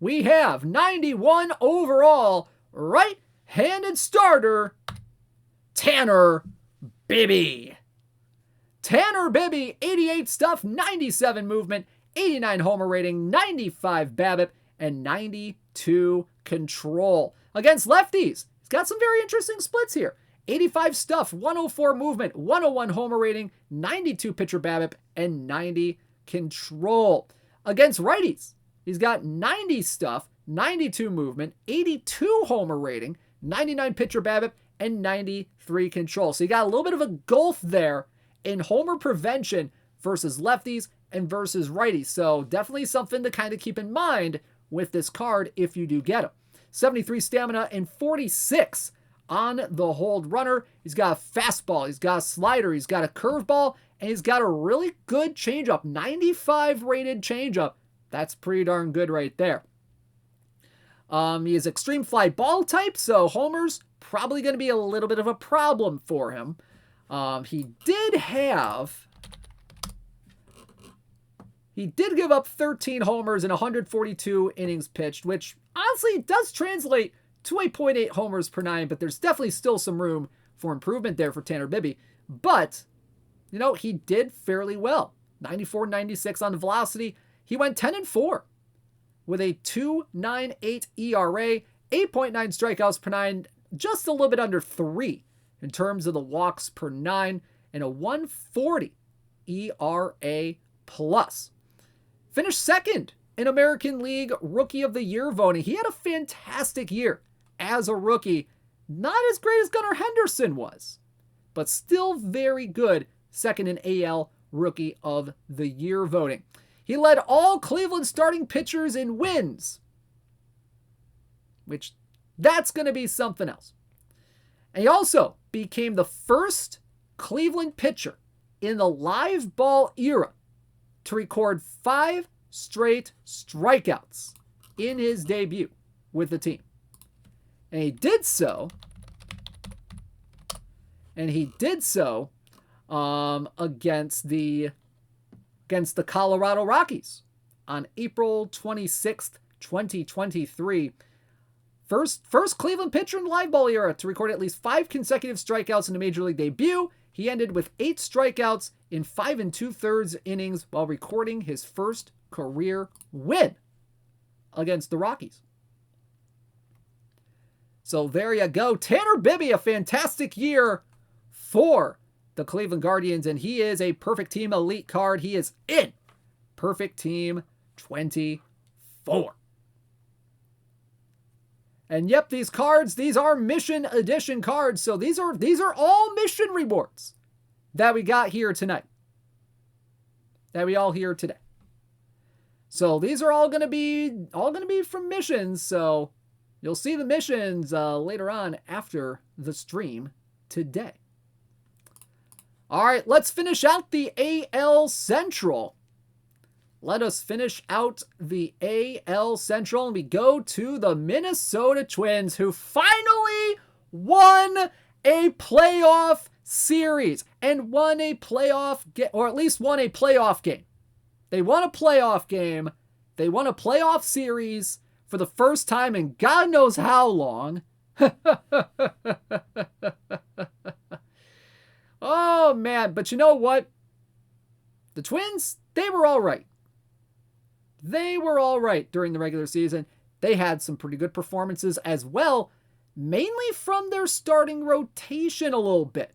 we have 91 overall right-handed starter, Tanner Bibee. Tanner Bibee, 88 stuff, 97 movement, 89 homer rating, 95 BABIP, and 92 control. Against lefties, he's got some very interesting splits here. 85 stuff, 104 movement, 101 homer rating, 92 pitcher BABIP, and 90 control. Against righties, he's got 90 stuff, 92 movement, 82 homer rating, 99 pitcher BABIP, and 93 control. So you got a little bit of a gulf there in homer prevention versus lefties and versus righties. So definitely something to kind of keep in mind with this card if you do get him. 73 stamina and 46 on the hold runner. He's got a fastball, he's got a slider, he's got a curveball, and he's got a really good changeup, 95 rated changeup. That's pretty darn good right there. He is extreme fly ball type, so homers probably going to be a little bit of a problem for him. He did give up 13 homers in 142 innings pitched, which honestly does translate to a 0.8 homers per 9, but there's definitely still some room for improvement there for Tanner Bibee. But, he did fairly well. 94-96 on the velocity. He went 10-4 with a 2.98 ERA, 8.9 strikeouts per 9, just a little bit under 3 in terms of the walks per 9, and a 1.40 ERA plus. Finished second in American League Rookie of the Year voting. He had a fantastic year as a rookie. Not as great as Gunnar Henderson was, but still very good. Second in AL Rookie of the Year voting. He led all Cleveland starting pitchers in wins, which that's going to be something else. And he also became the first Cleveland pitcher in the live ball era to record 5 straight strikeouts in his debut with the team. And he did so against the Colorado Rockies on April 26th, 2023. First Cleveland pitcher in the live ball era to record at least 5 consecutive strikeouts in a major league debut. He ended with 8 strikeouts in 5 2/3 innings while recording his first career win against the Rockies. So there you go. Tanner Bibby, a fantastic year for the Cleveland Guardians, and he is a Perfect Team Elite card. He is in Perfect Team 24. And yep, these cards, these are Mission Edition cards, so these are all mission rewards that we got here tonight. That we all hear today. So these are all gonna be from missions, so you'll see the missions later on after the stream today. All right, let's finish out the AL Central. Let us finish out the AL Central, and we go to the Minnesota Twins, who finally won a playoff series and won a playoff or at least won a playoff game. They won a playoff game. They won a playoff series for the first time in God knows how long. Oh, man. But you know what? The Twins, they were all right. They were all right during the regular season. They had some pretty good performances as well, mainly from their starting rotation a little bit.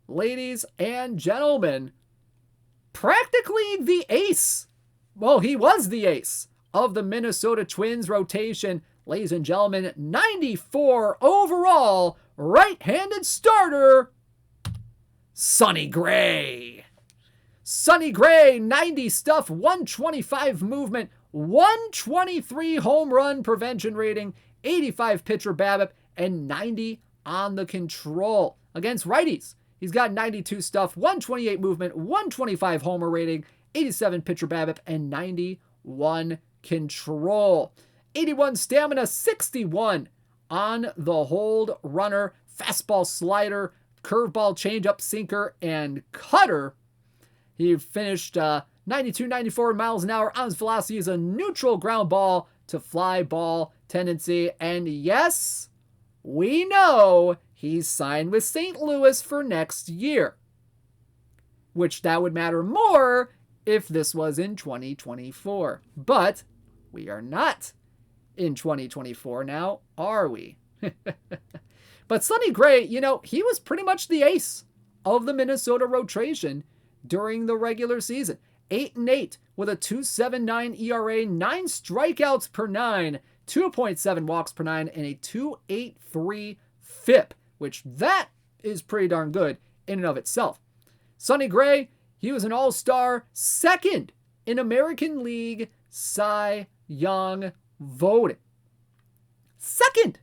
Ladies and gentlemen, practically the ace. Well, he was the ace of the Minnesota Twins rotation. Ladies and gentlemen, 94 overall, right-handed starter, Sonny Gray. Sonny Gray, 90 stuff, 125 movement, 123 home run prevention rating, 85 pitcher BABIP, and 90 on the control. Against righties, he's got 92 stuff, 128 movement, 125 homer rating, 87 pitcher BABIP, and 91 control. 81 stamina, 61 on the hold runner, fastball, slider, curveball, changeup, sinker, and cutter. He finished 92, 94 miles an hour on his velocity is a neutral ground ball to fly ball tendency. And yes, we know he's signed with St. Louis for next year, which that would matter more if this was in 2024. But we are not in 2024 now, are we? But Sonny Gray, he was pretty much the ace of the Minnesota rotation during the regular season. 8-8 with a 2.79 ERA, 9 strikeouts per 9, 2.7 walks per 9, and a 2.83 FIP, which that is pretty darn good in and of itself. Sonny Gray, he was an all-star, second in American League Cy Young voting. Second!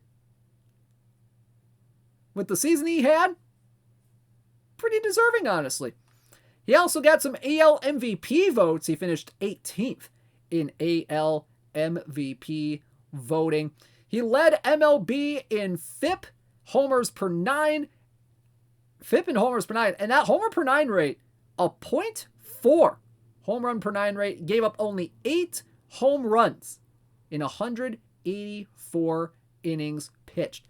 With the season he had, pretty deserving, honestly. He also got some AL MVP votes. He finished 18th in AL MVP voting. He led MLB in FIP, homers per 9. FIP and homers per 9. And that homer per 9 rate, a .4 home run per 9 rate, gave up only 8 home runs in 184 innings pitched.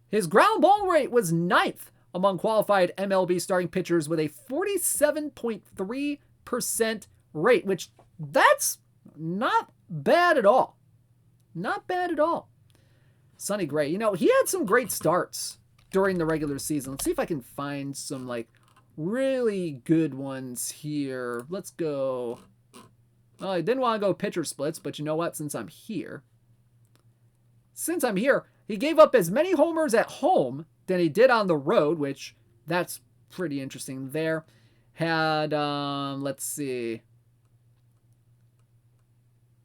His ground ball rate was 9th among qualified MLB starting pitchers with a 47.3% rate, which that's not bad at all. Not bad at all. Sonny Gray, he had some great starts during the regular season. Let's see if I can find some really good ones here. Let's go. Well, I didn't want to go pitcher splits, but you know what? Since I'm here, he gave up as many homers at home than he did on the road, which that's pretty interesting there. Had, let's see.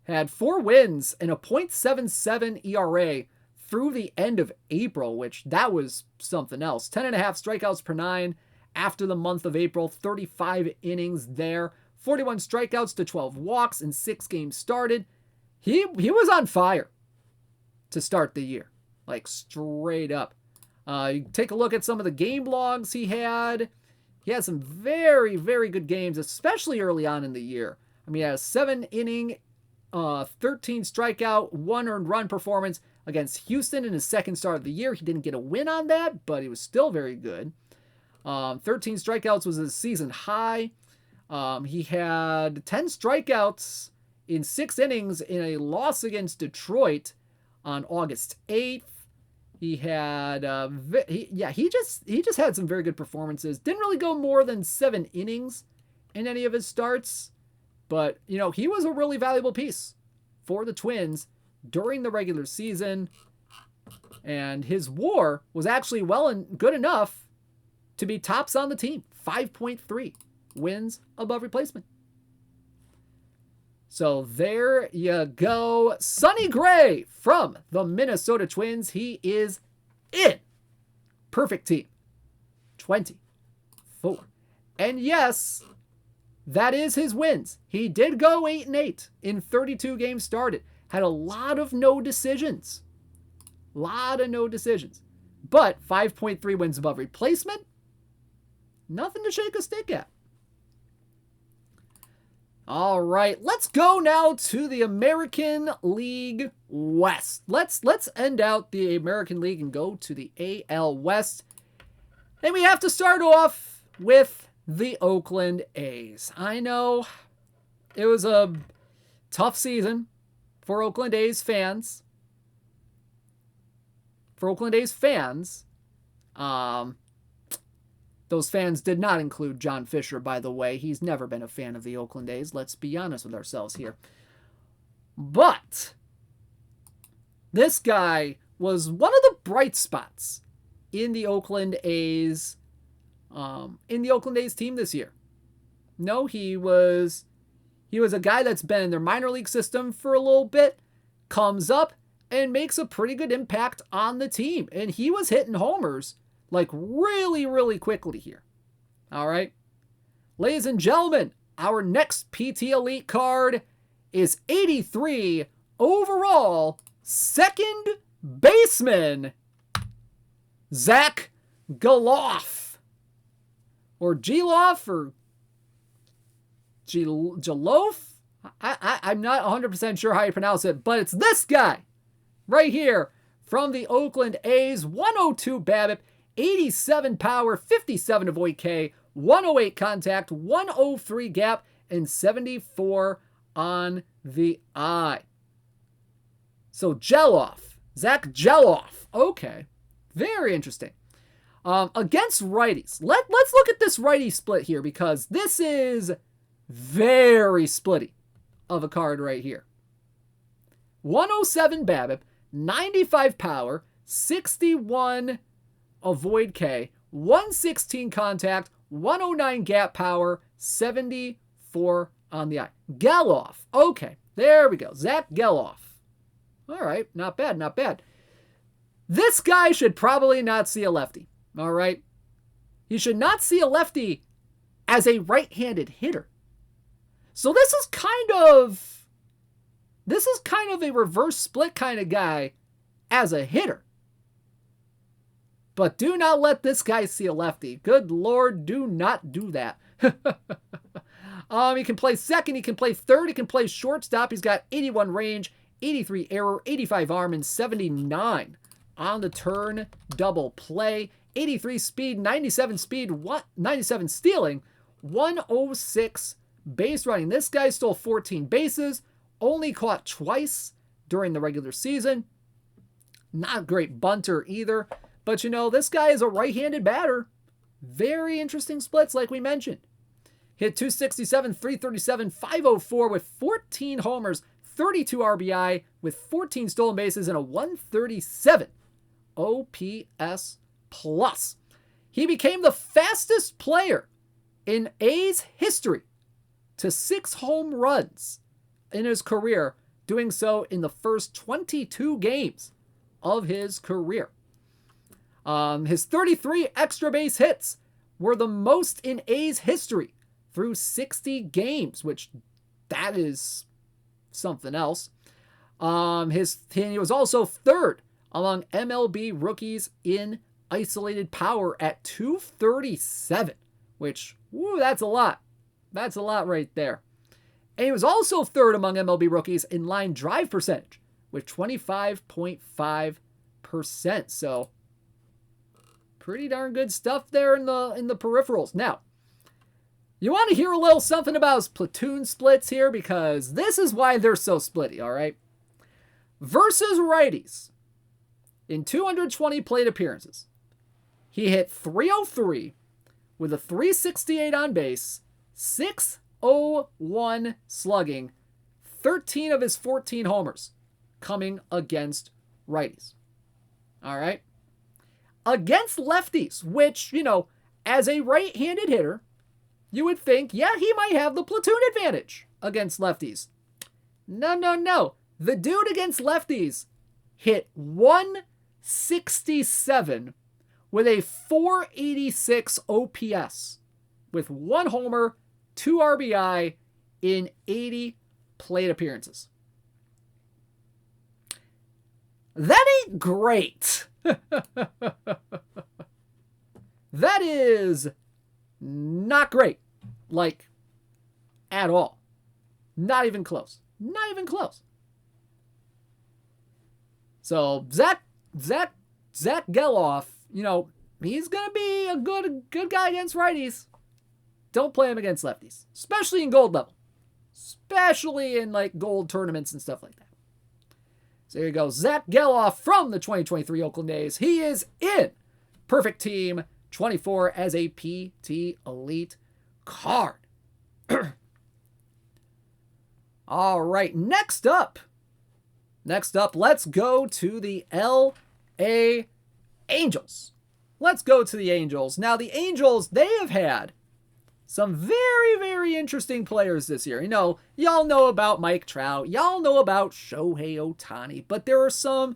Had 4 wins and a .77 ERA through the end of April, which that was something else. 10.5 strikeouts per 9 after the month of April, 35 innings there. 41 strikeouts to 12 walks in 6 games started. He was on fire to start the year. Straight up You take a look at some of the game logs he had. He had some very, very good games, especially early on in the year. I mean, he had a 7-inning, 13 strikeout, 1 earned run performance against Houston in his second start of the year. He didn't get a win on that, but he was still very good. 13 strikeouts was his season high. He had 10 strikeouts in 6 innings in a loss against Detroit on August 8th. He had, he just had some very good performances. Didn't really go more than 7 innings in any of his starts, but he was a really valuable piece for the Twins during the regular season, and his WAR was actually well and good enough to be tops on the team. 5.3 wins above replacement. So there you go. Sonny Gray from the Minnesota Twins. He is in. Perfect team. 24. And yes, that is his wins. He did go 8-8 in 32 games started. Had a lot of no decisions. But 5.3 wins above replacement. Nothing to shake a stick at. All right, let's go now to the American League West. Let's end out the American League and go to the AL West. And we have to start off with the Oakland A's. I know it was a tough season for Oakland A's fans. Those fans did not include John Fisher, by the way. He's never been a fan of the Oakland A's. Let's be honest with ourselves here. But this guy was one of the bright spots in the Oakland A's team this year. No, he was a guy that's been in their minor league system for a little bit, comes up and makes a pretty good impact on the team. And he was hitting homers like really, really quickly here. All right. Ladies and gentlemen, our next PT Elite card is 83 overall second baseman Zach Gelof. Or Gelof or Gelof? I'm not 100% sure how you pronounce it, but it's this guy right here from the Oakland A's. 102 BABIP, 87 power, 57 avoid K, 108 contact, 103 gap, and 74 on the eye. So Zach Gelof. Okay, very interesting. Against righties. Let's look at this righty split here because this is very splitty of a card right here. 107 BABIP, 95 power, 61 avoid K, 116 contact, 109 gap power, 74 on the eye. Gelof. Okay, there we go. Zach Gelof. All right, not bad. This guy should probably not see a lefty. All right. He should not see a lefty as a right-handed hitter. So this is kind of a reverse split kind of guy as a hitter. But do not let this guy see a lefty. Good Lord, do not do that. He can play second, he can play third, he can play shortstop. He's got 81 range, 83 error, 85 arm, and 79 on the turn double play. 83 speed, 97 speed, 97 stealing, 106 base running. This guy stole 14 bases, only caught twice during the regular season. Not a great bunter either. But this guy is a right-handed batter. Very interesting splits like we mentioned. Hit 267, 337, 504 with 14 homers, 32 RBI with 14 stolen bases and a 137 OPS plus. He became the fastest player in A's history to 6 home runs in his career, doing so in the first 22 games of his career. His 33 extra base hits were the most in A's history through 60 games, which that is something else. He was also third among MLB rookies in isolated power at 237, which, woo, that's a lot. That's a lot right there. And he was also third among MLB rookies in line drive percentage with 25.5%. So pretty darn good stuff there in the peripherals. Now, you want to hear a little something about his platoon splits here, because this is why they're so splitty, all right? Versus righties, in 220 plate appearances, he hit .303 with a .368 on base, .601 slugging, 13 of his 14 homers coming against righties. All right? Against lefties, which, as a right-handed hitter, you would think, yeah, he might have the platoon advantage against lefties. No. The dude against lefties hit .167 with a .486 OPS with 1 homer, 2 RBI in 80 plate appearances. That ain't great. That is not great. Like, at all. Not even close. Not even close. So, Zach Geloff, he's going to be a good guy against righties. Don't play him against lefties. Especially in gold level. Especially in, gold tournaments and stuff like that. So here you go. Zach Geloff from the 2023 Oakland A's. He is in Perfect Team 24 as a PT Elite card. All right, next up, let's go to the LA Angels. Let's go to the Angels. Now, the Angels, they have had some very, very interesting players this year. Y'all know about Mike Trout. Y'all know about Shohei Ohtani. But there are some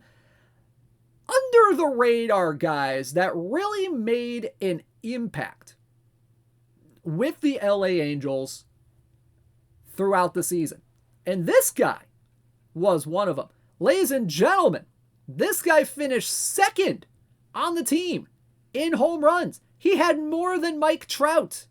under-the-radar guys that really made an impact with the LA Angels throughout the season. And this guy was one of them. Ladies and gentlemen, this guy finished second on the team in home runs. He had more than Mike Trout.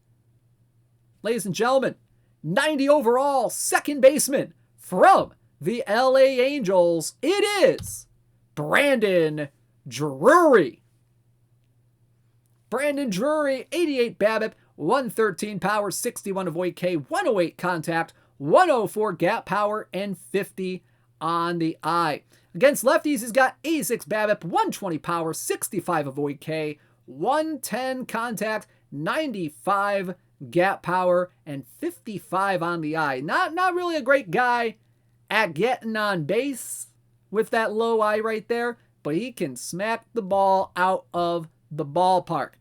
Ladies and gentlemen, 90 overall, second baseman from the LA Angels. It is Brandon Drury. Brandon Drury, 88 BABIP, 113 power, 61 avoid K, 108 contact, 104 gap power, and 50 on the eye. Against lefties, he's got 86 BABIP, 120 power, 65 avoid K, 110 contact, 95 gap power, and 55 on the eye. Not really a great guy at getting on base with that low eye right there, but he can smack the ball out of the ballpark.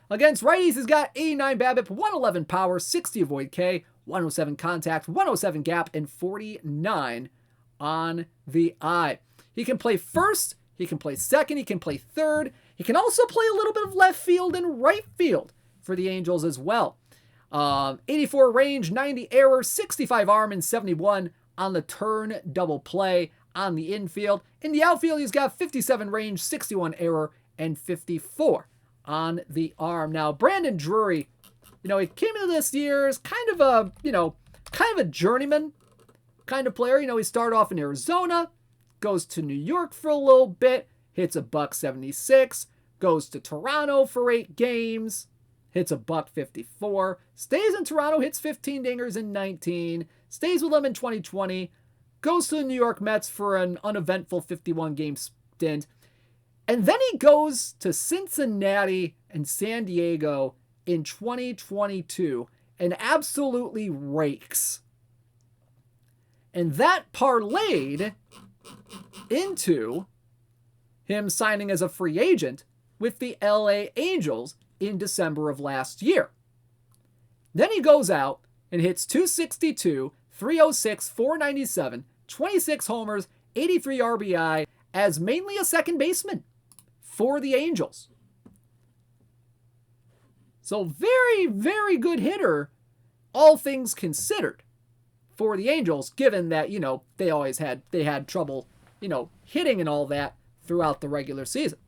Against righties, he's got 89 BABIP, 111 power, 60 avoid K, 107 contact, 107 gap, and 49 on the eye. He can play first, he can play second, he can play third. He can also play a little bit of left field and right field for the Angels as well. 84 range, 90 error, 65 arm, and 71 on the turn double play on the infield. In the outfield, he's got 57 range, 61 error, and 54 on the arm. Now, Brandon Drury, he came into this year as kind of a journeyman kind of player. He started off in Arizona, goes to New York for a little bit, hits a .176, goes to Toronto for 8 games, hits a .154, stays in Toronto, hits 15 dingers in 19, stays with them in 2020, goes to the New York Mets for an uneventful 51-game stint, and then he goes to Cincinnati and San Diego in 2022 and absolutely rakes. And that parlayed into him signing as a free agent with the LA Angels in December of last year. Then he goes out and hits .262, .306, .497, 26 homers, 83 RBI as mainly a second baseman for the Angels. So very, very good hitter, all things considered, for the Angels, given that, they had trouble, hitting and all that throughout the regular season.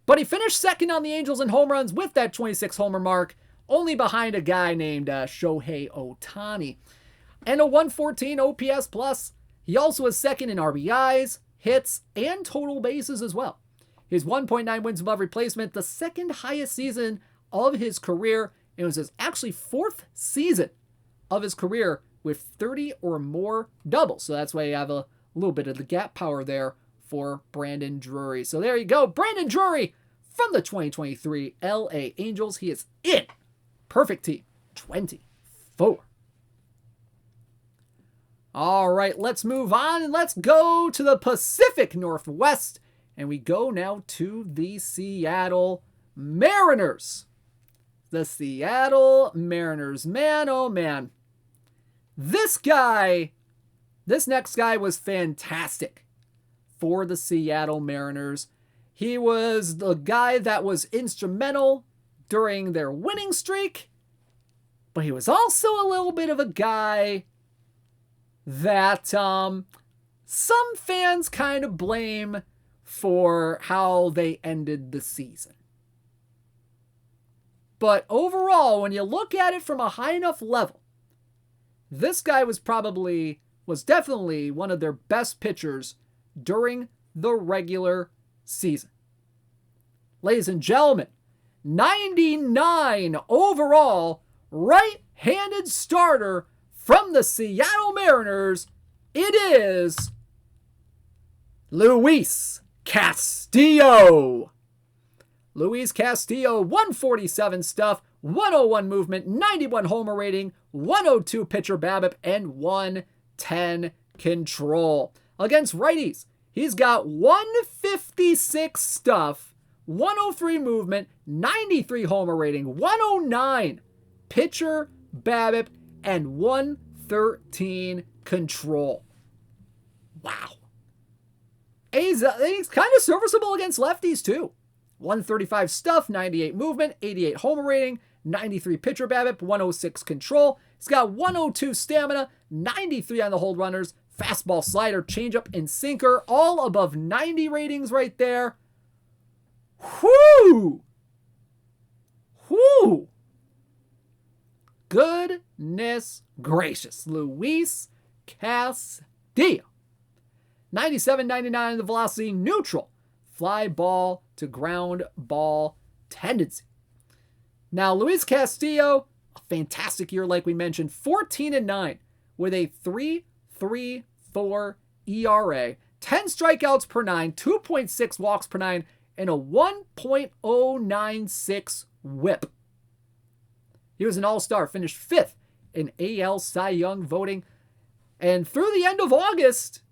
But he finished second on the Angels in home runs with that 26 homer mark, only behind a guy named Shohei Ohtani. And a 114 OPS plus. He also is second in RBIs, hits, and total bases as well. His 1.9 wins above replacement, the second highest season of his career. It was his actually fourth season of his career with 30 or more doubles. So that's why you have a little bit of the gap power there for Brandon Drury. So there you go. Brandon Drury from the 2023 LA Angels. He is in perfect team 24. All right, let's move on and let's go to the Pacific Northwest. And we go now to the Seattle Mariners. The Seattle Mariners. Man, oh man. This next guy was fantastic for the Seattle Mariners. He was the guy that was instrumental during their winning streak, but he was also a little bit of a guy that some fans kind of blame for how they ended the season. But overall, when you look at it from a high enough level, this guy was definitely one of their best pitchers during the regular season. Ladies and gentlemen, 99 overall right-handed starter from the Seattle Mariners, it is Luis Castillo. Luis Castillo, 147 stuff, 101 movement, 91 homer rating, 102 pitcher BABIP, and 110 control. Against righties, he's got 156 stuff, 103 movement, 93 homer rating, 109 pitcher BABIP, and 113 control. Wow. He's kind of serviceable against lefties too. 135 stuff, 98 movement, 88 homer rating, 93 pitcher BABIP, 106 control. He's got 102 stamina, 93 on the hold runners, fastball, slider, changeup, and sinker, all above 90 ratings right there. Whoo! Whoo! Goodness gracious. Luis Castillo. 97-99 in the velocity, neutral. Fly ball to ground ball tendency. Now, Luis Castillo, a fantastic year like we mentioned, 14-9 with a 3.34 ERA, 10 strikeouts per 9, 2.6 walks per 9, and a 1.096 whip. He was an all-star, finished 5th in AL Cy Young voting, and through the end of August,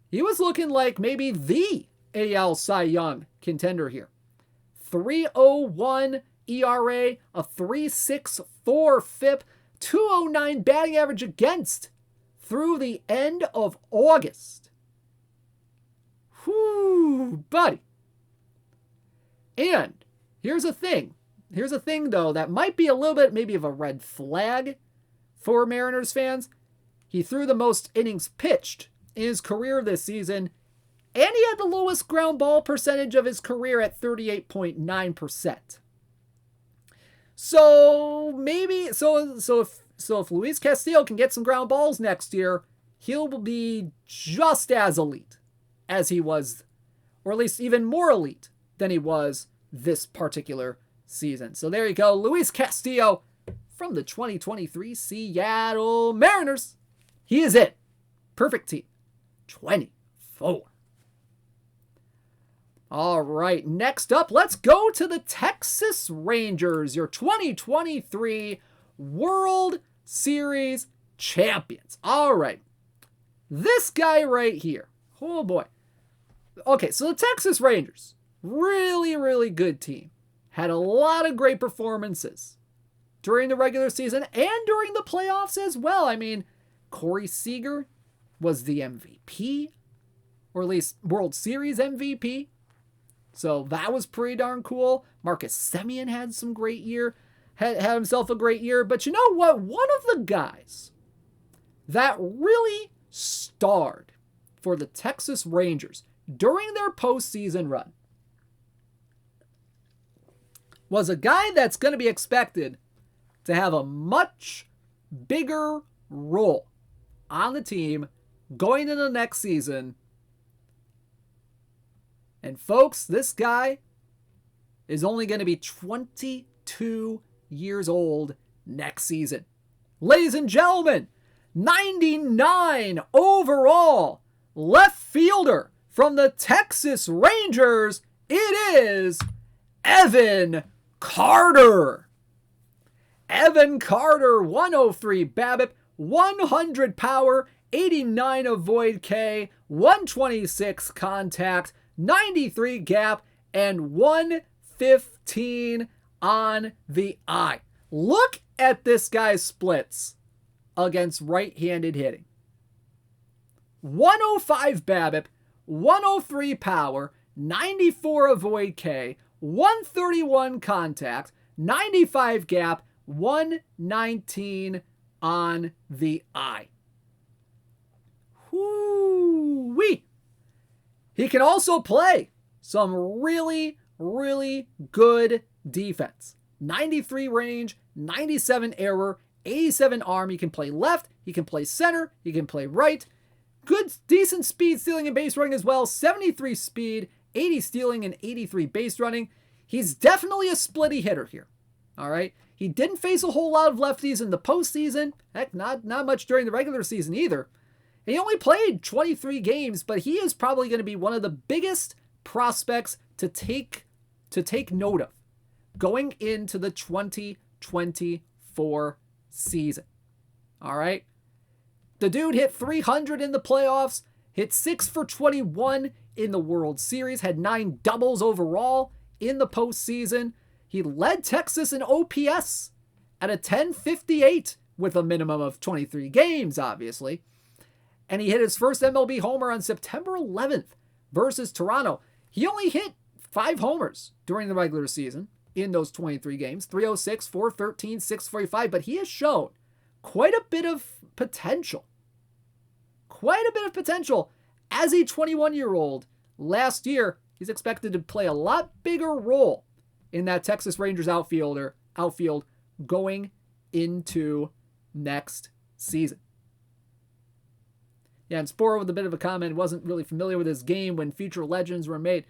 he was looking like maybe the AL Cy Young contender here. 3.01 ERA, a 3.64 FIP, 2.09 batting average against through the end of August. Whew, buddy. And here's a thing. Here's a thing, though, that might be a little bit maybe of a red flag for Mariners fans. He threw the most innings pitched in his career this season, and he had the lowest ground ball percentage of his career at 38.9%. So maybe if Luis Castillo can get some ground balls next year, he'll be just as elite as he was, or at least even more elite than he was this particular season. So there you go, Luis Castillo from the 2023 Seattle Mariners. He is it. Perfect team. 24. All right, next up, let's go to the Texas Rangers, your 2023 World Series champions. All right, this guy right here. Oh boy. Okay, so the Texas Rangers, really, really good team. Had a lot of great performances during the regular season and during the playoffs as well. I mean, Corey Seager was the MVP, or at least World Series MVP. So that was pretty darn cool. Marcus Semien had some great year, had himself a great year. But you know what? One of the guys that really starred for the Texas Rangers during their postseason run was a guy that's going to be expected to have a much bigger role on the team going into the next season. And folks, this guy is only going to be 22 years old next season. Ladies and gentlemen, 99 overall left fielder from the Texas Rangers, it is Evan Carter. Evan Carter, 103 BABIP, 100 power, 89 avoid K, 126 contact, 93 gap, and 115 on the eye. Look at this guy's splits against right-handed hitting. 105 BABIP, 103 power, 94 avoid K, 131 contact, 95 gap, 119 on the eye. Whoo-wee! He can also play some really, really good defense. 93 range, 97 error, 87 arm. He can play left, he can play center, he can play right. Good, decent speed, stealing, and base running as well. 73 speed, 80 stealing, and 83 base running. He's definitely a splitty hitter here. All right. He didn't face a whole lot of lefties in the postseason. Heck, not much during the regular season either. He only played 23 games, but he is probably going to be one of the biggest prospects to take note of going into the 2024 season. All right. The dude hit 300 in the playoffs, hit 6 for 21 in the World Series, had 9 doubles overall in the postseason. He led Texas in OPS at a 1058 with a minimum of 23 games, obviously. And he hit his first MLB homer on September 11th versus Toronto. He only hit 5 homers during the regular season in those 23 games, 306, 413, 645, but he has shown quite a bit of potential. Quite a bit of potential as a 21-year-old. Last year, he's expected to play a lot bigger role in that Texas Rangers outfield going into next season. Yeah, and Spore with a bit of a comment, wasn't really familiar with his game when future legends were made.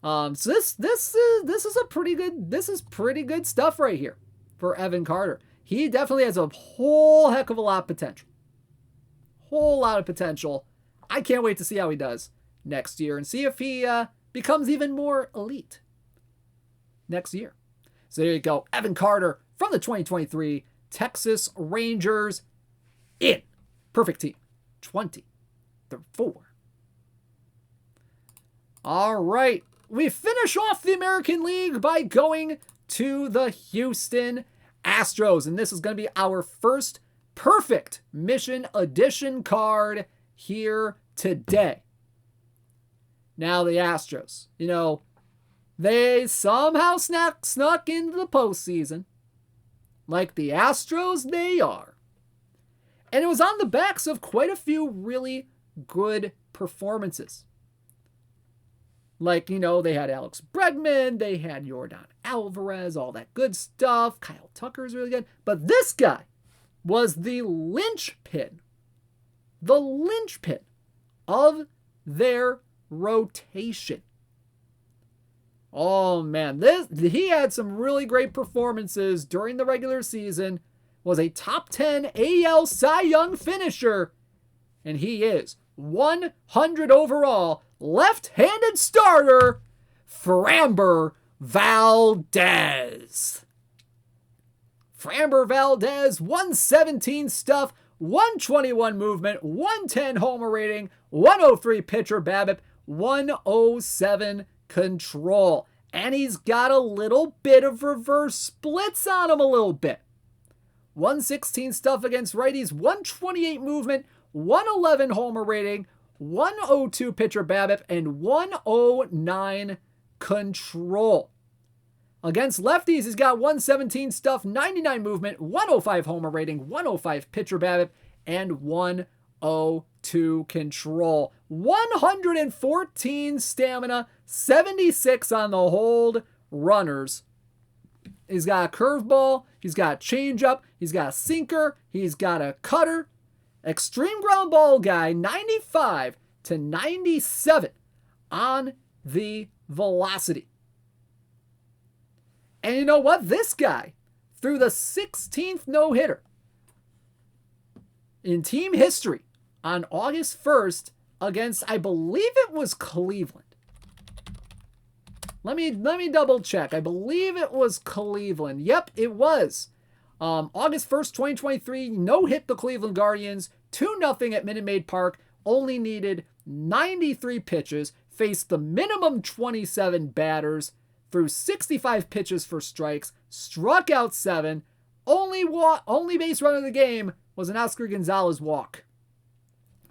So this is pretty good stuff right here for Evan Carter. He definitely has a whole heck of a lot of potential. Whole lot of potential. I can't wait to see how he does next year and see if he becomes even more elite next year. So there you go. Evan Carter from the 2023 Texas Rangers in Perfect Team 24. All right. We finish off the American League by going to the Houston Astros. And this is going to be our first Perfect Mission Edition card here today. Now the Astros, they somehow snuck into the postseason. Like the Astros they are. And it was on the backs of quite a few really good performances. Like, they had Alex Bregman, they had Yordan Alvarez, all that good stuff. Kyle Tucker's really good. But this guy was the linchpin of their rotation. Oh man, he had some really great performances during the regular season, was a top 10 AL Cy Young finisher, and he is 100 overall left-handed starter, Framber Valdez. Framber Valdez, 117 stuff, 121 movement, 110 homer rating, 103 pitcher BABIP, 107 control. And he's got a little bit of reverse splits on him a little bit. 116 stuff against righties, 128 movement, 111 homer rating, 102 pitcher BABIP, and 109 control. Against lefties, he's got 117 stuff, 99 movement, 105 homer rating, 105 pitcher BABIP, and 102 control. 114 stamina, 76 on the hold runners. He's got a curveball. He's got a changeup. He's got a sinker. He's got a cutter. Extreme ground ball guy, 95 to 97 on the velocity. And you know what? This guy threw the 16th no-hitter in team history on August 1st against, I believe it was Cleveland. Let me double check. I believe it was Cleveland. Yep, it was. August 1st, 2023, no-hit the Cleveland Guardians, 2-0 at Minute Maid Park, only needed 93 pitches, faced the minimum 27 batters, threw 65 pitches for strikes, struck out 7, only base run of the game was an Oscar Gonzalez walk,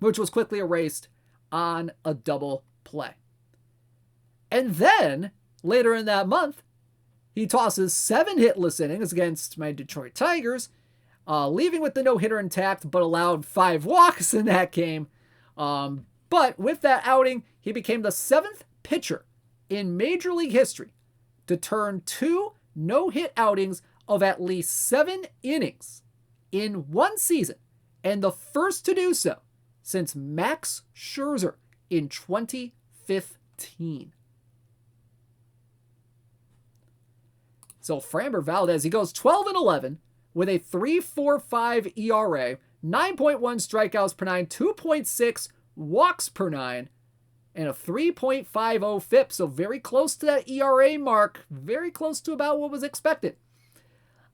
which was quickly erased on a double play. And then, later in that month, he tosses 7 hitless innings against my Detroit Tigers, leaving with the no-hitter intact, but allowed 5 walks in that game. But with that outing, he became the 7th pitcher in Major League history to turn 2 no-hit outings of at least 7 innings in one season, and the first to do so since Max Scherzer in 2015. So Framber Valdez, he goes 12-11 with a 3.45 ERA, 9.1 strikeouts per 9, 2.6 walks per 9, and a 3.50 FIP. So very close to that ERA mark, very close to about what was expected.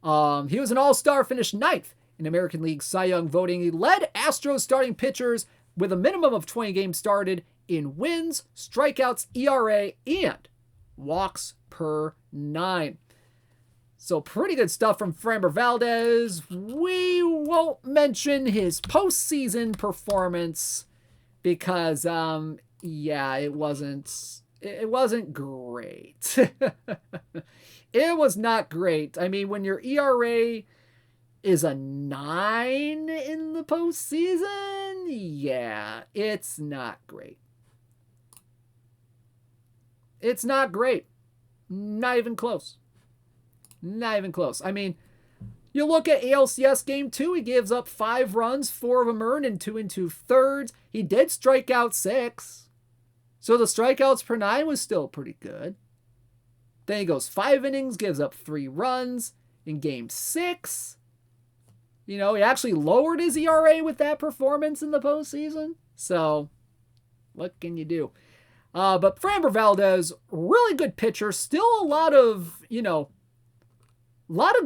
He was an all-star, finished 9th in American League Cy Young voting. He led Astros starting pitchers with a minimum of 20 games started in wins, strikeouts, ERA, and walks per 9. So pretty good stuff from Framber Valdez. We won't mention his postseason performance because, it wasn't great. It was not great. I mean, when your ERA is a 9 in the postseason, yeah, it's not great. It's not great. Not even close. Not even close. I mean, you look at ALCS Game 2, he gives up 5 runs, 4 of them earned in 2 2/3. He did strike out 6. So the strikeouts per 9 was still pretty good. Then he goes 5 innings, gives up 3 runs in Game 6. He actually lowered his ERA with that performance in the postseason. So, what can you do? But Framber Valdez, really good pitcher. Still a lot of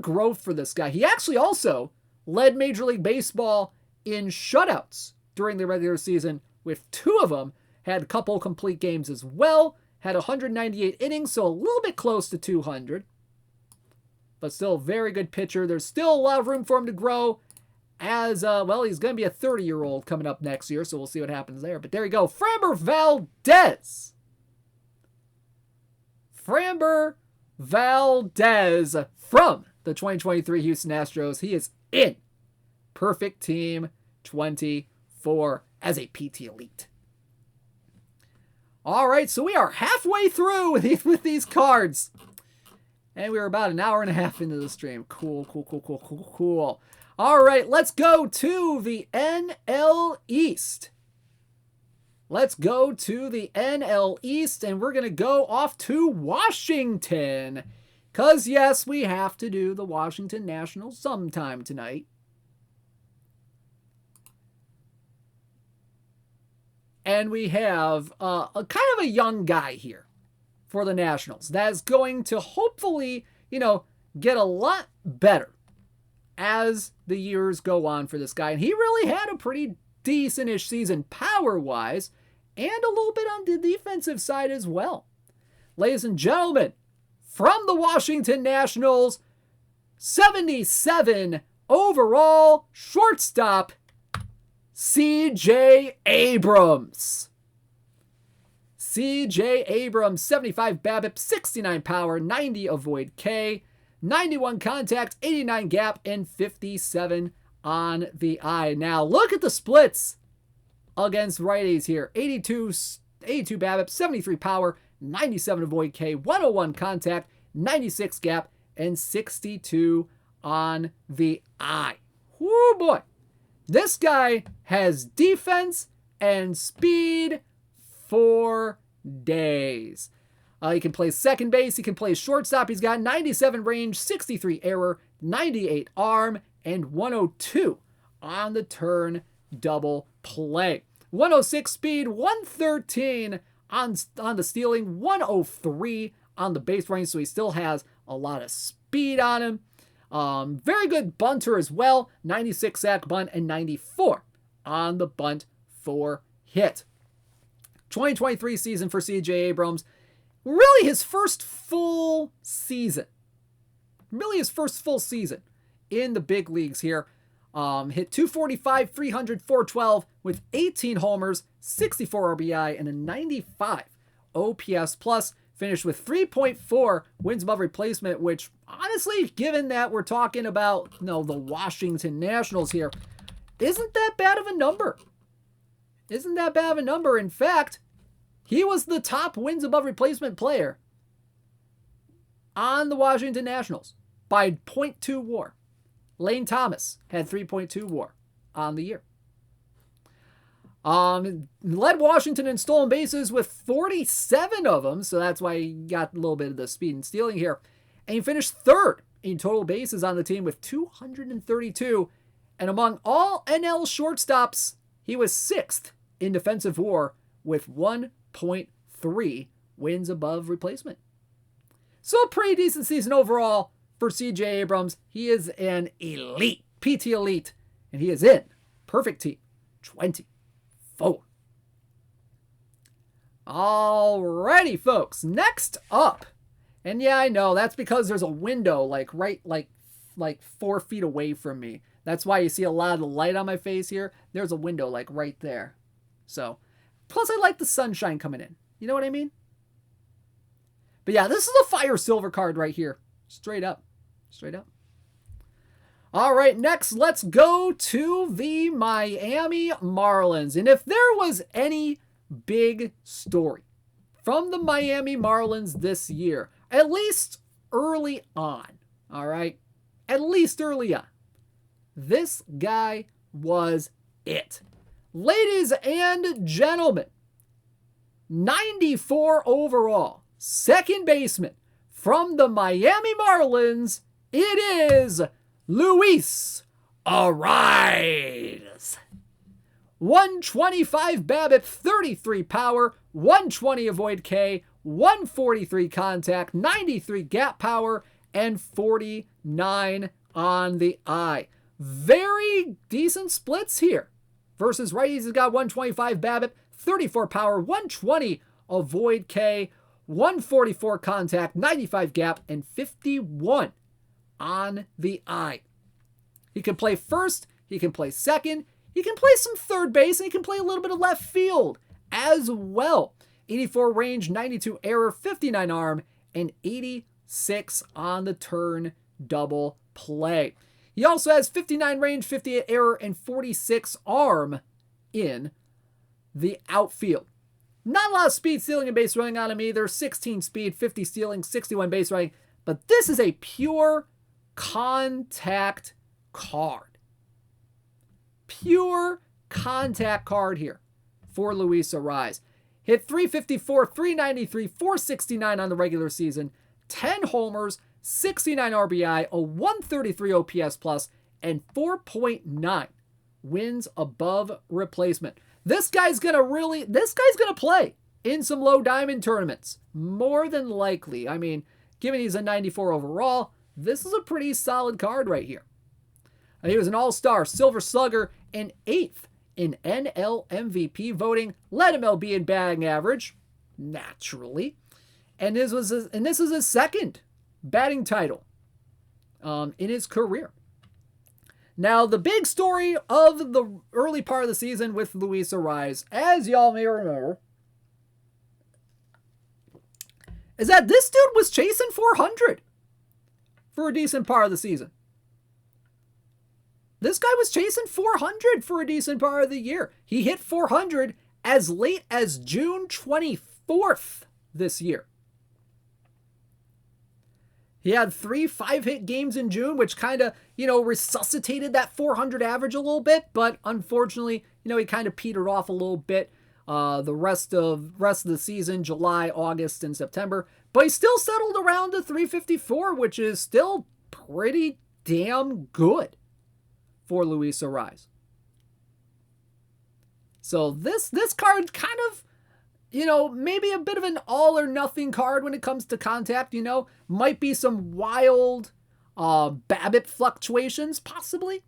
growth for this guy. He actually also led Major League Baseball in shutouts during the regular season, with 2 of them. Had a couple complete games as well. Had 198 innings, so a little bit close to 200. But still a very good pitcher. There's still a lot of room for him to grow as, he's going to be a 30-year-old coming up next year, so we'll see what happens there. But there you go. Framber Valdez. Framber Valdez from the 2023 Houston Astros. He is in Perfect Team 24 as a PT Elite. All right, so we are halfway through with these cards. And we were about an hour and a half into the stream. Cool. All right, let's go to the NL East. And we're going to go off to Washington. Because, yes, we have to do the Washington Nationals sometime tonight. And we have a kind of a young guy here for the Nationals that's going to hopefully, get a lot better as the years go on for this guy. And he really had a pretty decent-ish season power-wise and a little bit on the defensive side as well. Ladies and gentlemen, from the Washington Nationals, 77 overall shortstop, C.J. Abrams. C.J. Abrams, 75 BABIP, 69 power, 90 avoid K, 91 contact, 89 gap, and 57 on the eye. Now, look at the splits against righties here. 82 BABIP, 73 power, 97 avoid K, 101 contact, 96 gap, and 62 on the eye. Whoo boy. This guy has defense and speed for days. He can play second base. He can play shortstop. He's got 97 range, 63 error, 98 arm, and 102 on the turn double play. 106 speed, 113 on the stealing, 103 on the base running, so he still has a lot of speed on him. Very good bunter as well, 96 sack bunt and 94 on the bunt for hit. 2023 season for C.J. Abrams, really his first full season. Really his first full season in the big leagues here. Hit 245, 300, 412 with 18 homers, 64 RBI, and a 95 OPS plus. Finished with 3.4 wins above replacement, which honestly, given that we're talking about the Washington Nationals here, isn't that bad of a number. Isn't that bad of a number. In fact, he was the top wins above replacement player on the Washington Nationals by 0.2 WAR. Lane Thomas had 3.2 WAR on the year. Led Washington in stolen bases with 47 of them, so that's why he got a little bit of the speed and stealing here. And he finished third in total bases on the team with 232. And among all NL shortstops, he was sixth in defensive WAR with 1.3 wins above replacement. So a pretty decent season overall for C.J. Abrams. He is an elite, PT elite, and he is in perfect team 24. Alrighty, folks. Next up, and yeah, I know that's because there's a window like 4 feet away from me. That's why you see a lot of the light on my face here. There's a window like right there. So, plus I like the sunshine coming in. You know what I mean? But yeah, this is a fire silver card right here. Straight up. Straight up. All right, next, let's go to the Miami Marlins. And if there was any big story from the Miami Marlins this year, at least early on, all right? At least early on. This guy was it. Ladies and gentlemen, 94 overall, second baseman from the Miami Marlins, it is Luis Ariz. 125 BABIP, 33 power, 120 avoid K, 143 contact, 93 gap power, and 49 on the eye. Very decent splits here. Versus righties has got 125 BABIP, 34 power, 120 avoid K, 144 contact, 95 gap, and 51 on the eye. He can play first, he can play second, he can play some third base, and he can play a little bit of left field as well. 84 range, 92 error, 59 arm, and 86 on the turn double play. He also has 59 range, 58 error, and 46 arm in the outfield. Not a lot of speed, stealing, and base running on him either. 16 speed, 50 stealing, 61 base running. But this is a pure contact card. Pure contact card here for Luis Ariz. Hit 354, 393, 469 on the regular season, 10 homers, 69 RBI, a 133 OPS plus, and 4.9 wins above replacement. This guy's gonna play in some low diamond tournaments. More than likely. I mean, given he's a 94 overall, this is a pretty solid card right here. He was an all-star, silver slugger, and 8th in NL MVP voting, led MLB in batting average, naturally. And this is his second batting title in his career. Now, the big story of the early part of the season with Luis Ariz, as y'all may remember, is that this dude was chasing 400 for a decent part of the season. This guy was chasing 400 for a decent part of the year. He hit 400 as late as June 24th this year. He had 3 5-hit games in June, which kind of, resuscitated that 400 average a little bit. But unfortunately, he kind of petered off a little bit the rest of the season, July, August, and September. But he still settled around the 354, which is still pretty damn good for Luis Arraez. So this card kind of, maybe a bit of an all or nothing card when it comes to contact, might be some wild BABIP fluctuations possibly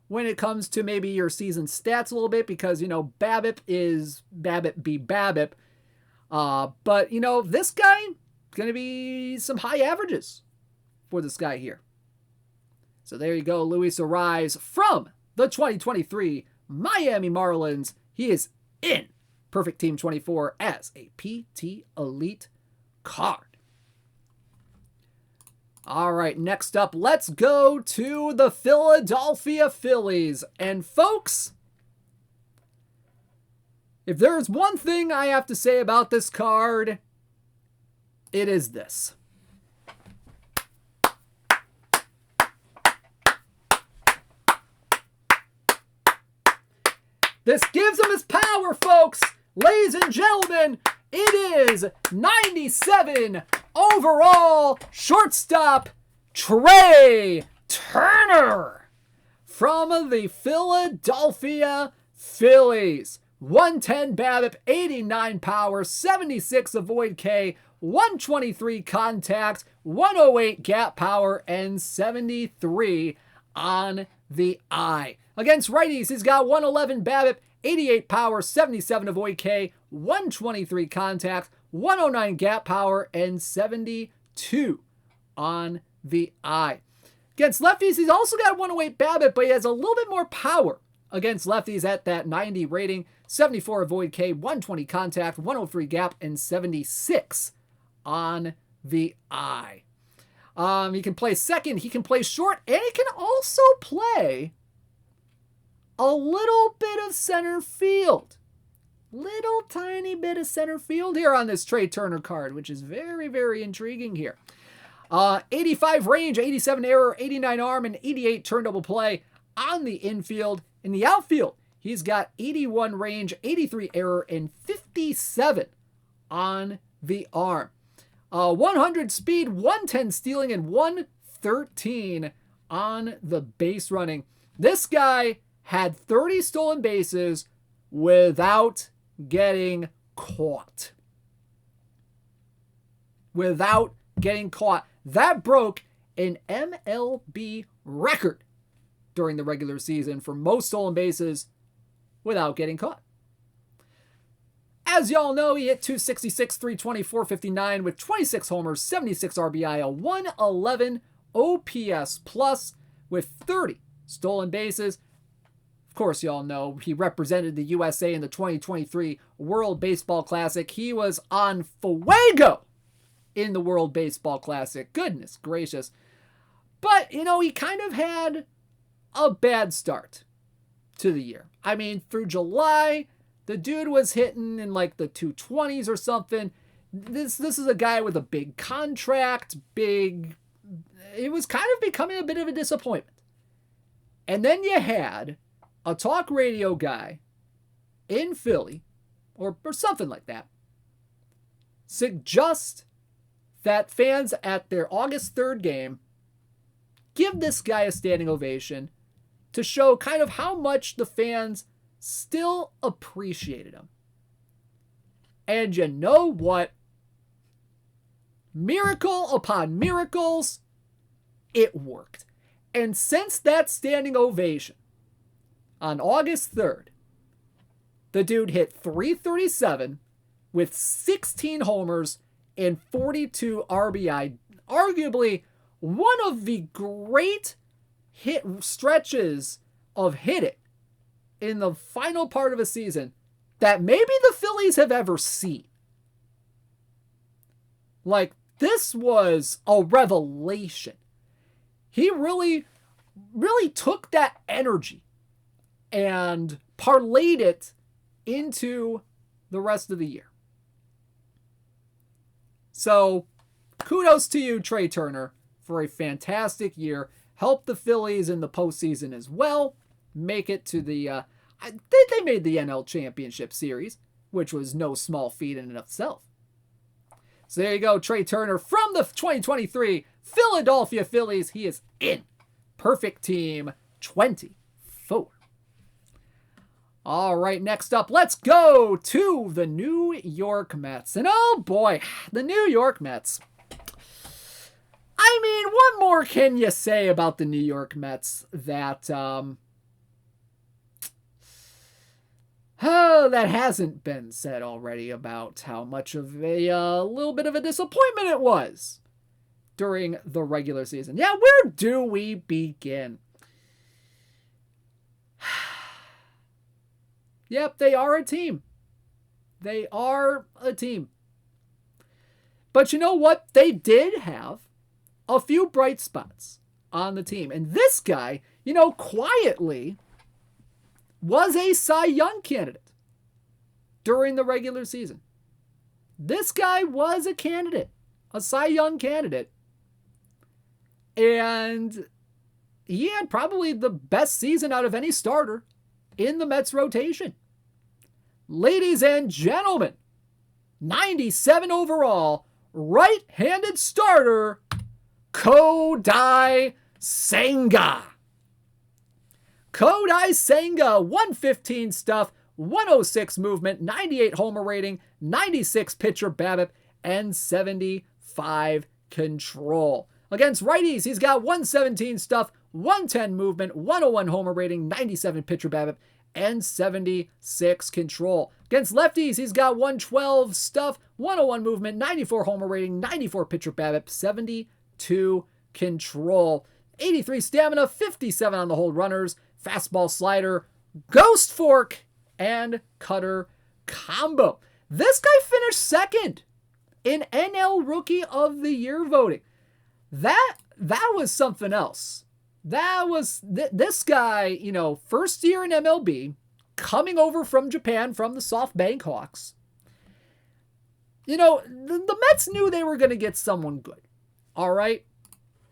when it comes to maybe your season stats a little bit, because, BABIP is BABIP be BABIP. But, this guy, going to be some high averages for this guy here. So there you go, Luis Arraez from the 2023 Miami Marlins. He is in Perfect Team 24 as a PT Elite card. All right, next up, let's go to the Philadelphia Phillies. And folks, if there's one thing I have to say about this card, it is this. This gives him his power, folks. Ladies and gentlemen, it is 97 overall shortstop Trey Turner from the Philadelphia Phillies. 110 BABIP, 89 power, 76 avoid K, 123 contact, 108 gap power, and 73 on the eye. Against righties, he's got 111 BABIP, 88 power, 77 avoid K, 123 contact, 109 gap power, and 72 on the eye. Against lefties, he's also got 108 BABIP, but he has a little bit more power against lefties at that 90 rating, 74 avoid K, 120 contact, 103 gap, and 76 on the eye. He can play second, he can play short, and he can also play a little bit of center field. Little tiny bit of center field here on this Trey Turner card, which is very, very intriguing here. 85 range, 87 error, 89 arm, and 88 turn double play on the infield. In the outfield, he's got 81 range, 83 error, and 57 on the arm. 100 speed, 110 stealing, and 113 on the base running. This guy had 30 stolen bases without getting caught. Without getting caught. That broke an MLB record during the regular season for most stolen bases without getting caught. As y'all know, he hit 266, 320, 459 with 26 homers, 76 RBI, a 111 OPS plus with 30 stolen bases. Of course, y'all know he represented the USA in the 2023 World Baseball Classic. He was on fuego in the World Baseball Classic. Goodness gracious. But, he kind of had a bad start to the year. I mean, through July, the dude was hitting in like the 220s or something. This is a guy with a big contract, it was kind of becoming a bit of a disappointment. And then you had a talk radio guy in Philly, or something like that, suggest that fans at their August 3rd game give this guy a standing ovation to show kind of how much the fans still appreciated him. And you know what? Miracle upon miracles, it worked. And since that standing ovation, on August 3rd, the dude hit 337 with 16 homers and 42 RBI. Arguably one of the great hit stretches of hitting in the final part of a season that maybe the Phillies have ever seen. Like, this was a revelation. He really took that energy and parlayed it into the rest of the year. So, kudos to you, Trey Turner, for a fantastic year. Helped the Phillies in the postseason as well. Make it to the, they made the NL Championship Series, which was no small feat in and of itself. So there you go, Trey Turner from the 2023 Philadelphia Phillies. He is in. Perfect team 24. All right, next up, let's go to the New York Mets. And oh boy, the New York Mets. I mean, what more can you say about the New York Mets that that hasn't been said already about how much of a little bit of a disappointment it was during the regular season? Yeah, where do we begin? Yep, they are a team. They are a team. But you know what? They did have a few bright spots on the team. And this guy, you know, quietly was a Cy Young candidate during the regular season. This guy was a candidate, a Cy Young candidate. And he had probably the best season out of any starter in the Mets rotation. Ladies and gentlemen, 97 overall, right-handed starter, Kodai Senga. Kodai Senga, 115 stuff, 106 movement, 98 homer rating, 96 pitcher BABIP, and 75 control. Against righties, he's got 117 stuff, 110 movement, 101 homer rating, 97 pitcher BABIP, and 76 control. Against lefties, he's got 112 stuff, 101 movement, 94 homer rating, 94 pitcher BABIP, 72 control. 83 stamina, 57 on the hold runners, fastball slider, ghost fork, and cutter combo. This guy finished second in NL Rookie of the Year voting. That was something else. That was this guy, you know, first year in MLB, coming over from Japan from the SoftBank Hawks. You know, the Mets knew they were going to get someone good. All right?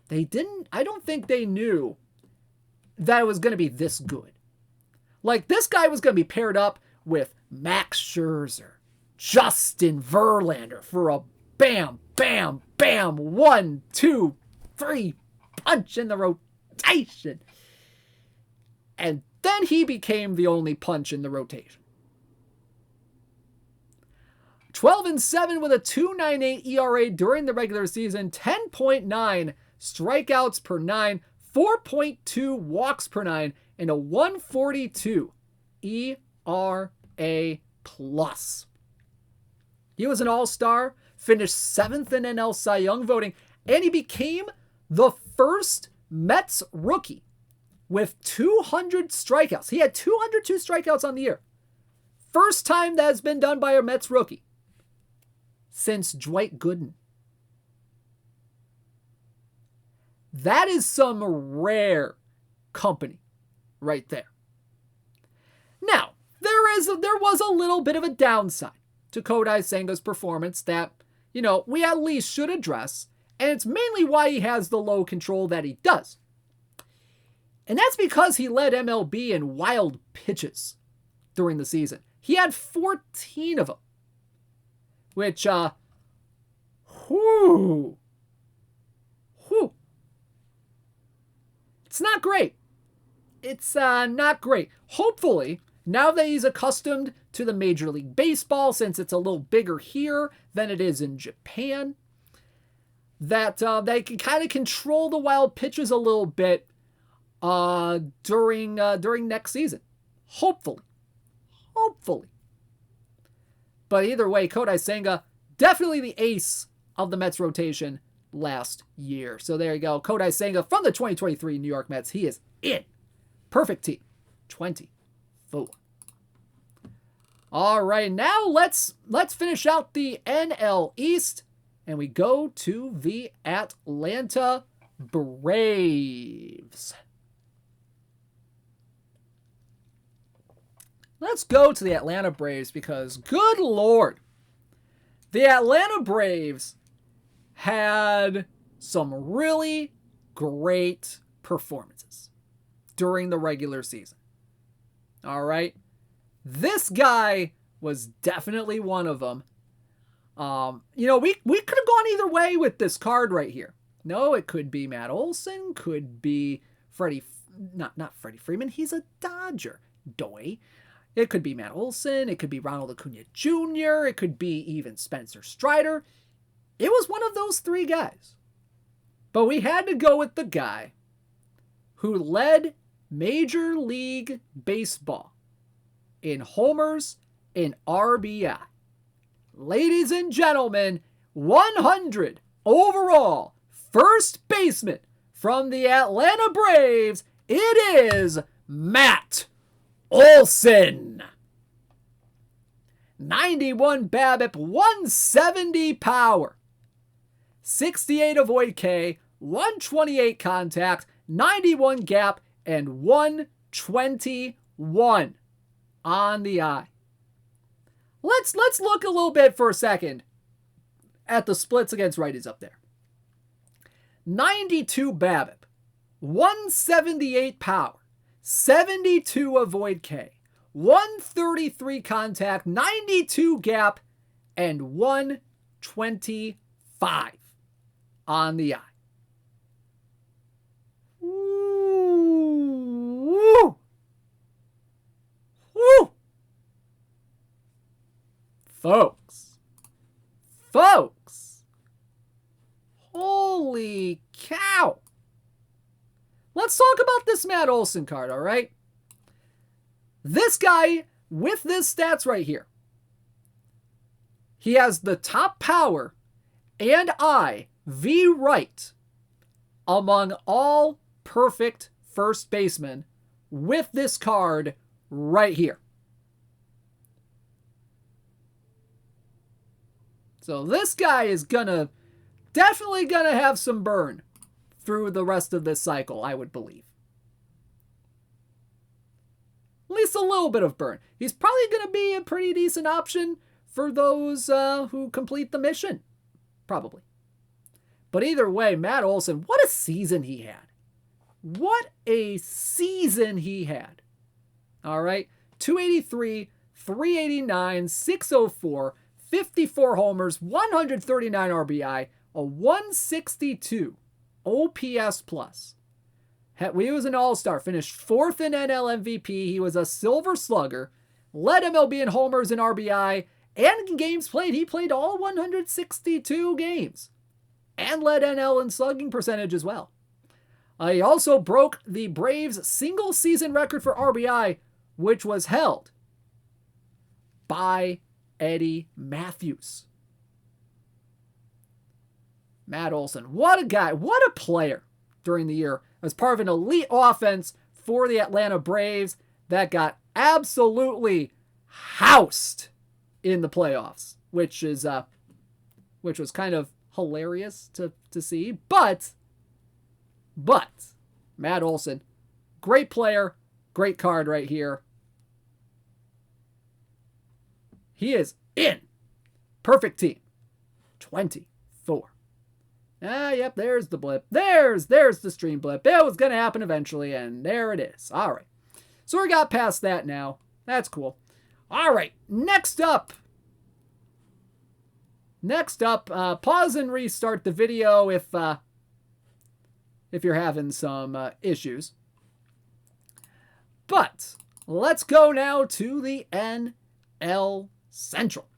They didn't, I don't think they knew that it was going to be this good. Like, this guy was going to be paired up with Max Scherzer, Justin Verlander for a bam, bam, bam, 1, 2, 3 punch in the rotation. And then he became the only punch in the rotation. 12-7 with a 2.98 ERA during the regular season, 10.9 strikeouts per 9, 4.2 walks per 9, and a 142 ERA+. He was an all-star, finished 7th in NL Cy Young voting, and he became the first Mets rookie with 200 strikeouts. He had 202 strikeouts on the year. First time that has been done by a Mets rookie since Dwight Gooden. That is some rare company right there. Now, there was a little bit of a downside to Kodai Senga's performance that, you know, we at least should address, and it's mainly why he has the low control that he does. And that's because he led MLB in wild pitches during the season. He had 14 of them, which, it's not great. It's not great. Hopefully, now that he's accustomed to the Major League Baseball, since it's a little bigger here than it is in Japan, that they can kind of control the wild pitches a little bit during next season. Hopefully. But either way, Kodai Senga, definitely the ace of the Mets rotation last year. So there you go. Kodai Senga from the 2023 New York Mets. He is in. Perfect team. 24. All right, now let's finish out the NL East, and we go to the Atlanta Braves. Let's go to the Atlanta Braves because, good Lord, the Atlanta Braves had some really great performances during the regular season. All right. This guy was definitely one of them. We could have gone either way with this card right here. No, it could be Matt Olson, could be not Freddie Freeman. He's a Dodger. Doy. It could be Matt Olson. It could be Ronald Acuna Jr. It could be even Spencer Strider. It was one of those three guys. But we had to go with the guy who led Major League Baseball in homers and RBI. Ladies and gentlemen, 100 overall first baseman from the Atlanta Braves, it is Matt Olson. 91 BABIP, 170 power, 68 avoid K, 128 contact, 91 gap, and 121 on the eye. Let's look a little bit for a second at the splits against righties up there. 92 BABIP, 178 power, 72 avoid K, 133 contact, 92 gap, and 125 on the eye. Woo! Woo! Folks, holy cow. Let's talk about this Matt Olson card, all right? This guy, with this stats right here, he has the top power and eye V right among all perfect first basemen with this card right here. So this guy is definitely gonna have some burn through the rest of this cycle, I would believe. At least a little bit of burn. He's probably gonna be a pretty decent option for those who complete the mission. Probably. But either way, Matt Olson, what a season he had. What a season he had. All right. 283, 389, 604, 54 homers, 139 RBI, a 162 OPS plus. He was an all-star, finished 4th in NL MVP. He was a silver slugger, led MLB in homers and RBI, and in games played. He played all 162 games and led NL in slugging percentage as well. He also broke the Braves' single-season record for RBI, which was held by Eddie Matthews. Matt Olson, what a guy, what a player during the year. As part of an elite offense for the Atlanta Braves that got absolutely housed in the playoffs, which was kind of hilarious to see. But Matt Olson, great player, great card right here. He is in. Perfect team. 24. Yep, there's the blip. There's the stream blip. It was going to happen eventually, and there it is. All right. So we got past that now. That's cool. All right. Next up, pause and restart the video if you're having some issues. But let's go now to the NL Central.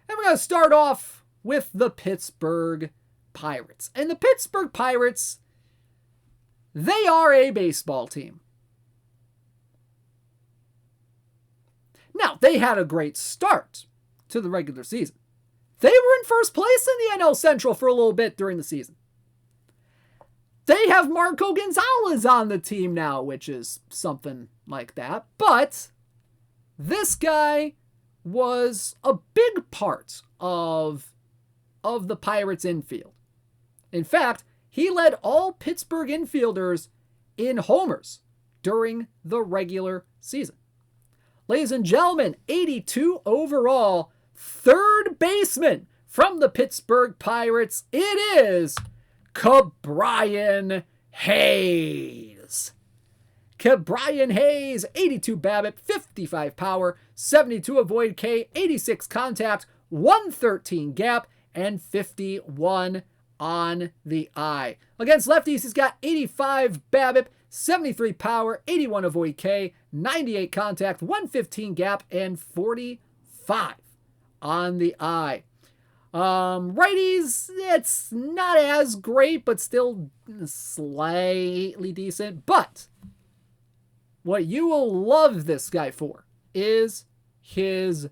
And we're going to start off with the Pittsburgh Pirates. And the Pittsburgh Pirates, they are a baseball team. Now, they had a great start to the regular season. They were in first place in the NL Central for a little bit during the season. They have Marco Gonzalez on the team now, which is something like that. But this guy was a big part of the Pirates infield. In fact, he led all Pittsburgh infielders in homers during the regular season. Ladies and gentlemen, 82 overall, third baseman from the Pittsburgh Pirates, it is Ke'Bryan Hayes. Ke'Bryan Hayes, 82 BABIP, 55 power, 72 avoid K, 86 contact, 113 gap, and 51 on the eye. Against lefties, he's got 85 BABIP, 73 power, 81 avoid K, 98 contact, 115 gap, and 45 on the eye. Righties, it's not as great, but still slightly decent. But what you will love this guy for is his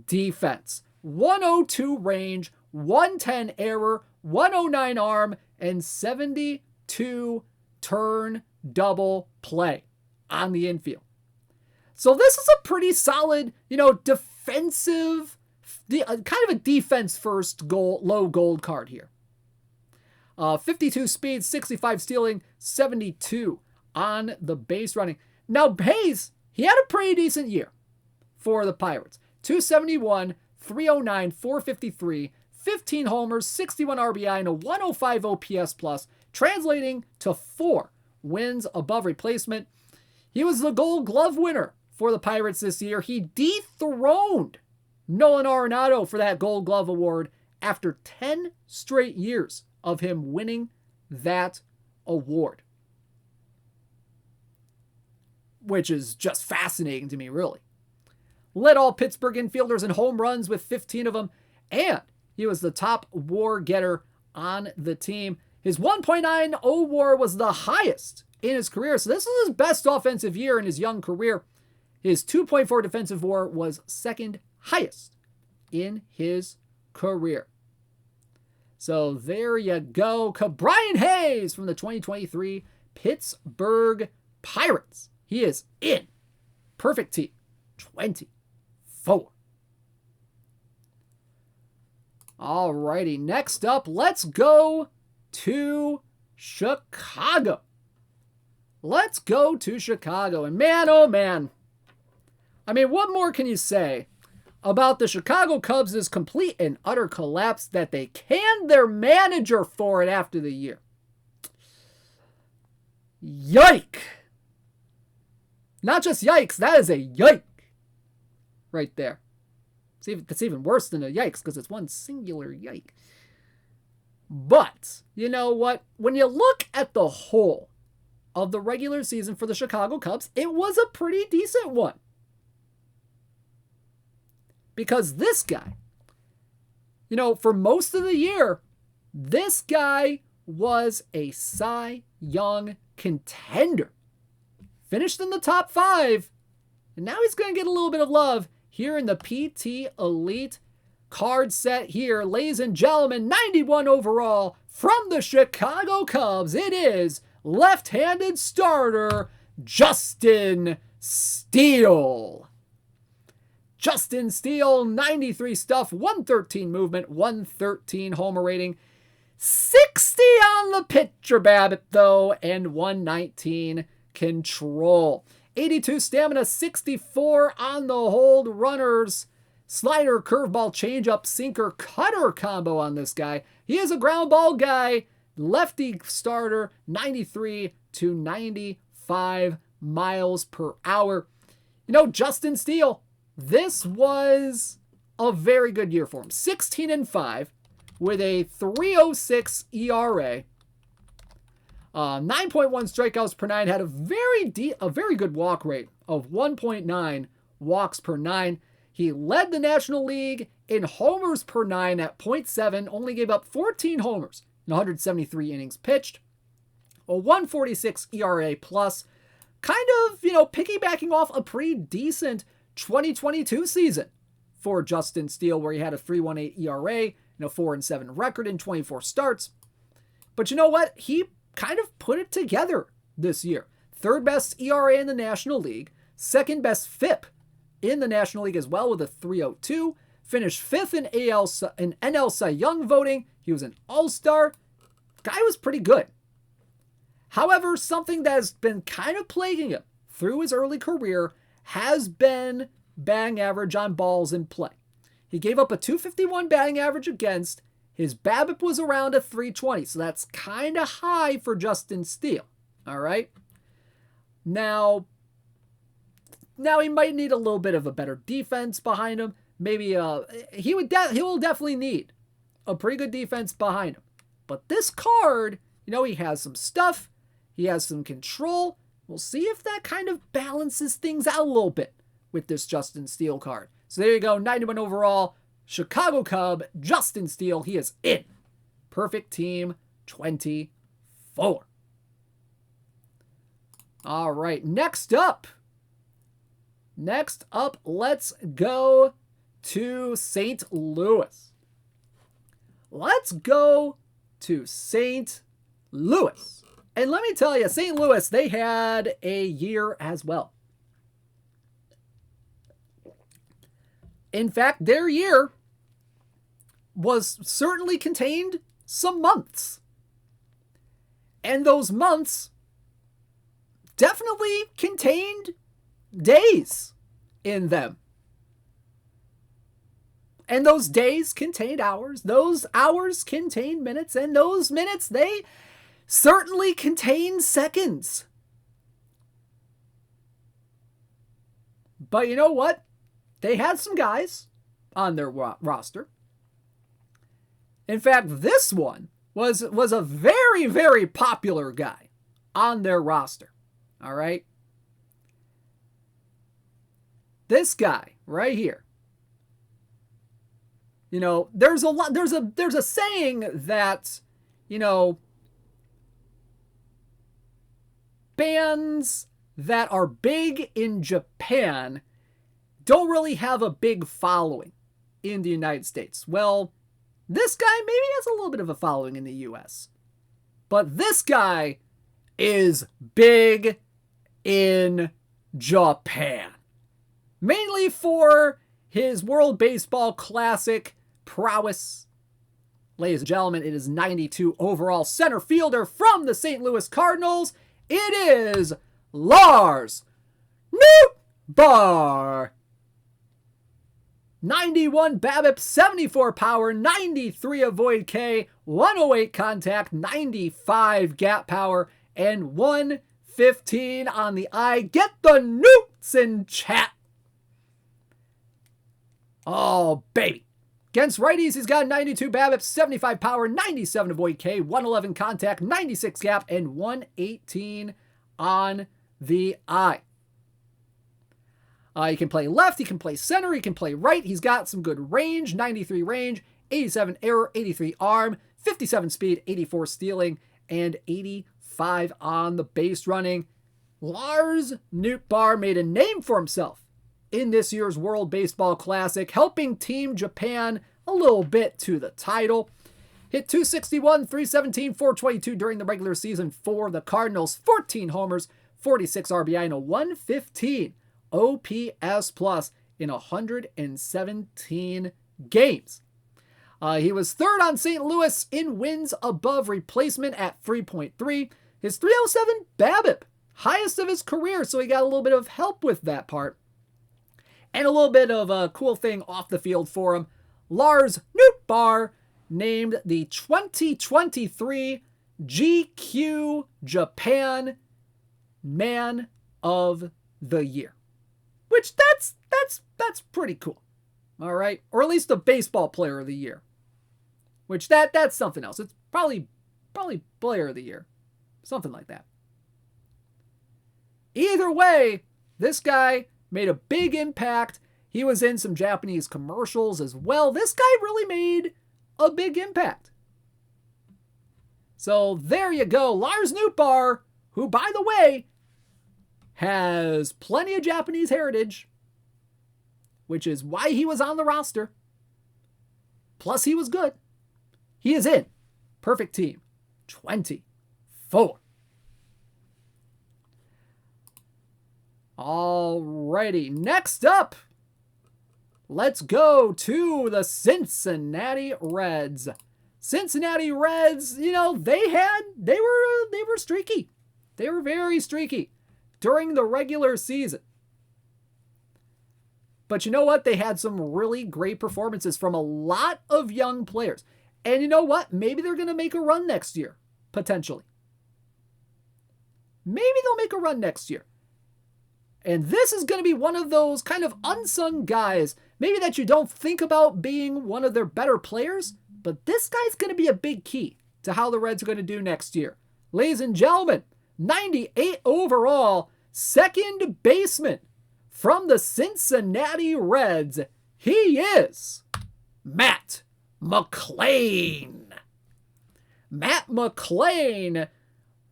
defense. 102 range, 110 error, 109 arm, and 72 turn double play on the infield. So this is a pretty solid, defensive, kind of a defense first low gold card here. 52 speed, 65 stealing, 72 on the base running. Now Hayes, he had a pretty decent year for the Pirates. 271, 309, 453, 15 homers, 61 RBI, and a 105 OPS plus, translating to 4 wins above replacement. He was the Gold Glove winner for the Pirates this year. He dethroned Nolan Arenado for that Gold Glove award after 10 straight years of him winning that award. Which is just fascinating to me, really. Led all Pittsburgh infielders in home runs with 15 of them, and he was the top WAR getter on the team. His 1.90 WAR was the highest in his career, so this is his best offensive year in his young career. His 2.4 defensive WAR was second highest in his career. So there you go. Ke'Bryan Hayes from the 2023 Pittsburgh Pirates. He is in Perfect Team 24. Alrighty, next up, let's go to Chicago. Let's go to Chicago. And man, oh man. I mean, what more can you say about the Chicago Cubs' complete and utter collapse that they canned their manager for it after the year? Yike. Not just yikes, that is a yike right there. That's even worse than a yikes because it's one singular yike. But, you know what? When you look at the whole of the regular season for the Chicago Cubs, it was a pretty decent one. Because this guy, for most of the year, this guy was a Cy Young contender. Finished in the top 5, and now he's going to get a little bit of love here in the PT Elite card set here. Ladies and gentlemen, 91 overall from the Chicago Cubs. It is left-handed starter Justin Steele. Justin Steele, 93 stuff, 113 movement, 113 homer rating, 60 on the pitcher BABIP though, and 119 control. 82 stamina, 64 on the hold runners. Slider, curveball, changeup, sinker, cutter combo on this guy. He is a ground ball guy. Lefty starter, 93 to 95 miles per hour. Justin Steele, this was a very good year for him. 16-5 with a 3.06 ERA. 9.1 strikeouts per 9, had a very good walk rate of 1.9 walks per 9. He led the National League in homers per 9 at 0.7, only gave up 14 homers in 173 innings pitched. A 1.46 ERA plus, kind of, piggybacking off a pretty decent 2022 season for Justin Steele, where he had a 3.18 ERA, 4-7 record in 24 starts. But you know what? He kind of put it together this year. Third best ERA in the National League, second best FIP in the National League as well with a 3.02. Finished 5th in NL Cy Young voting. He was an all-star. Guy was pretty good. However, something that has been kind of plaguing him through his early career has been batting average on balls in play. He gave up a 251 batting average against. His BABIP was around a 320, so that's kind of high for Justin Steele. All right. Now he might need a little bit of a better defense behind him. Maybe he will definitely need a pretty good defense behind him. But this card, he has some stuff. He has some control. We'll see if that kind of balances things out a little bit with this Justin Steele card. So there you go, 91 overall, Chicago Cub, Justin Steele. He is in. Perfect Team 24. All right, next up, let's go to St. Louis. Let's go to St. Louis. And let me tell you, St. Louis, they had a year as well. In fact, their year was certainly contained some months. And those months definitely contained days in them. And those days contained hours. Those hours contained minutes. And those minutes, they certainly contain seconds. But you know what? They had some guys on their roster. In fact, this one was a very, very popular guy on their roster. All right? This guy right here. There's a saying that, bands that are big in Japan don't really have a big following in the United States. Well, this guy maybe has a little bit of a following in the US. But this guy is big in Japan. Mainly for his World Baseball Classic prowess. Ladies and gentlemen, it is 92 overall center fielder from the St. Louis Cardinals. It is Lars Nootbaar. 91 BABIP, 74 power, 93 avoid K, 108 contact, 95 gap power, and 115 on the eye. Get the newts in chat. Oh, baby. Against righties, he's got 92 BABIP, 75 power, 97 avoid K, 111 contact, 96 gap, and 118 on the eye. He can play left, he can play center, he can play right. He's got some good range, 93 range, 87 error, 83 arm, 57 speed, 84 stealing, and 85 on the base running. Lars Nootbaar made a name for himself in this year's World Baseball Classic, helping Team Japan a little bit to the title. Hit 261, 317, 422 during the regular season for the Cardinals. 14 homers, 46 RBI, and a 115 OPS plus in 117 games. He was third on St. Louis in wins above replacement at 3.3. His 307 BABIP, highest of his career, so he got a little bit of help with that part. And a little bit of a cool thing off the field for him. Lars Nootbaar named the 2023 GQ Japan Man of the Year. Which that's pretty cool. All right? Or at least the baseball player of the year. Which that's something else. It's probably player of the year. Something like that. Either way, this guy made a big impact. He was in some Japanese commercials as well. This guy really made a big impact. So there you go. Lars Nootbaar, who, by the way, has plenty of Japanese heritage, which is why he was on the roster. Plus, he was good. He is in Perfect Team 24. Alrighty, next up, let's go to the Cincinnati Reds. Cincinnati Reds, they were streaky. They were very streaky during the regular season. But you know what? They had some really great performances from a lot of young players. And you know what? Maybe they're going to make a run next year, potentially. Maybe they'll make a run next year. And this is going to be one of those kind of unsung guys, maybe that you don't think about being one of their better players, but this guy's going to be a big key to how the Reds are going to do next year. Ladies and gentlemen, 98 overall, second baseman from the Cincinnati Reds. He is Matt McLain. Matt McLain,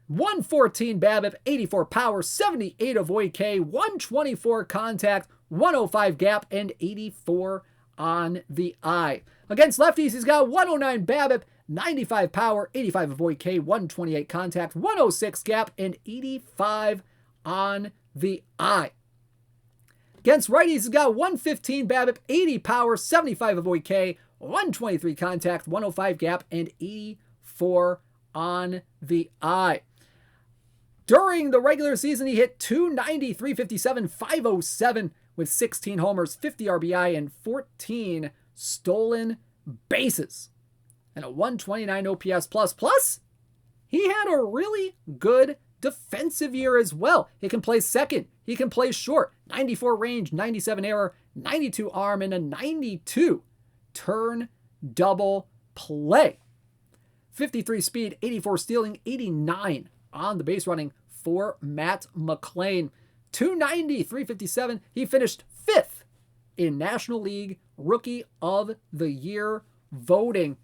114 BABIP, 84 power, 78 avoid K, 124 contact, 105 gap, and 84 on the eye. Against lefties, he's got 109 BABIP, 95 power, 85 avoid K, 128 contact, 106 gap, and 85 on the eye. Against righties, he's got 115 BABIP, 80 power, 75 avoid K, 123 contact, 105 gap, and 84 on the eye. During the regular season, he hit 290, 357, 507 with 16 homers, 50 RBI, and 14 stolen bases. And a 129 OPS plus. Plus, he had a really good defensive year as well. He can play second. He can play short. 94 range, 97 error, 92 arm, and a 92 turn double play. 53 speed, 84 stealing, 89 on the base running for Matt McLain. 290, 357. He finished 5th in National League Rookie of the Year voting.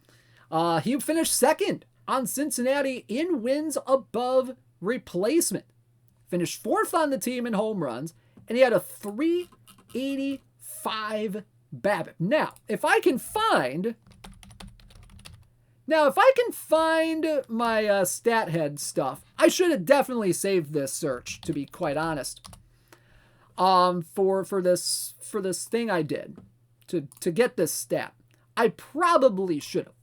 He finished 2nd on Cincinnati in wins above replacement. Finished 4th on the team in home runs, and he had a 385 BABIP. Now, if I can find my stat head stuff, I should have definitely saved this search, to be quite honest. For this thing I did to get this stat, I probably should have.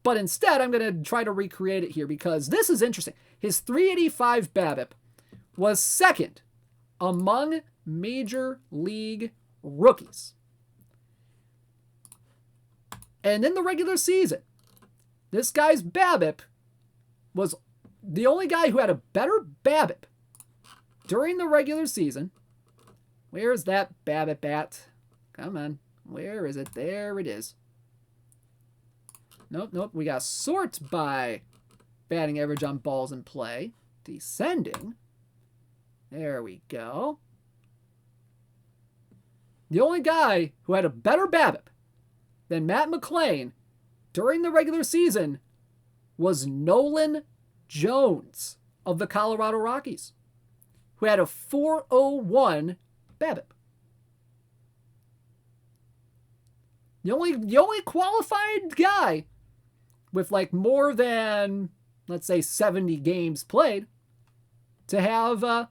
But instead, I'm going to try to recreate it here because this is interesting. His 385 BABIP was 2nd among major league rookies. And in the regular season, this guy's BABIP was the only guy who had a better BABIP during the regular season. Where's that BABIP at? Come on. Where is it? There it is. Nope. We got sort by batting average on balls in play. Descending. There we go. The only guy who had a better BABIP than Matt McLain during the regular season was Nolan Jones of the Colorado Rockies, who had a 401 BABIP. The only qualified guy with like more than, let's say, 70 games played to have a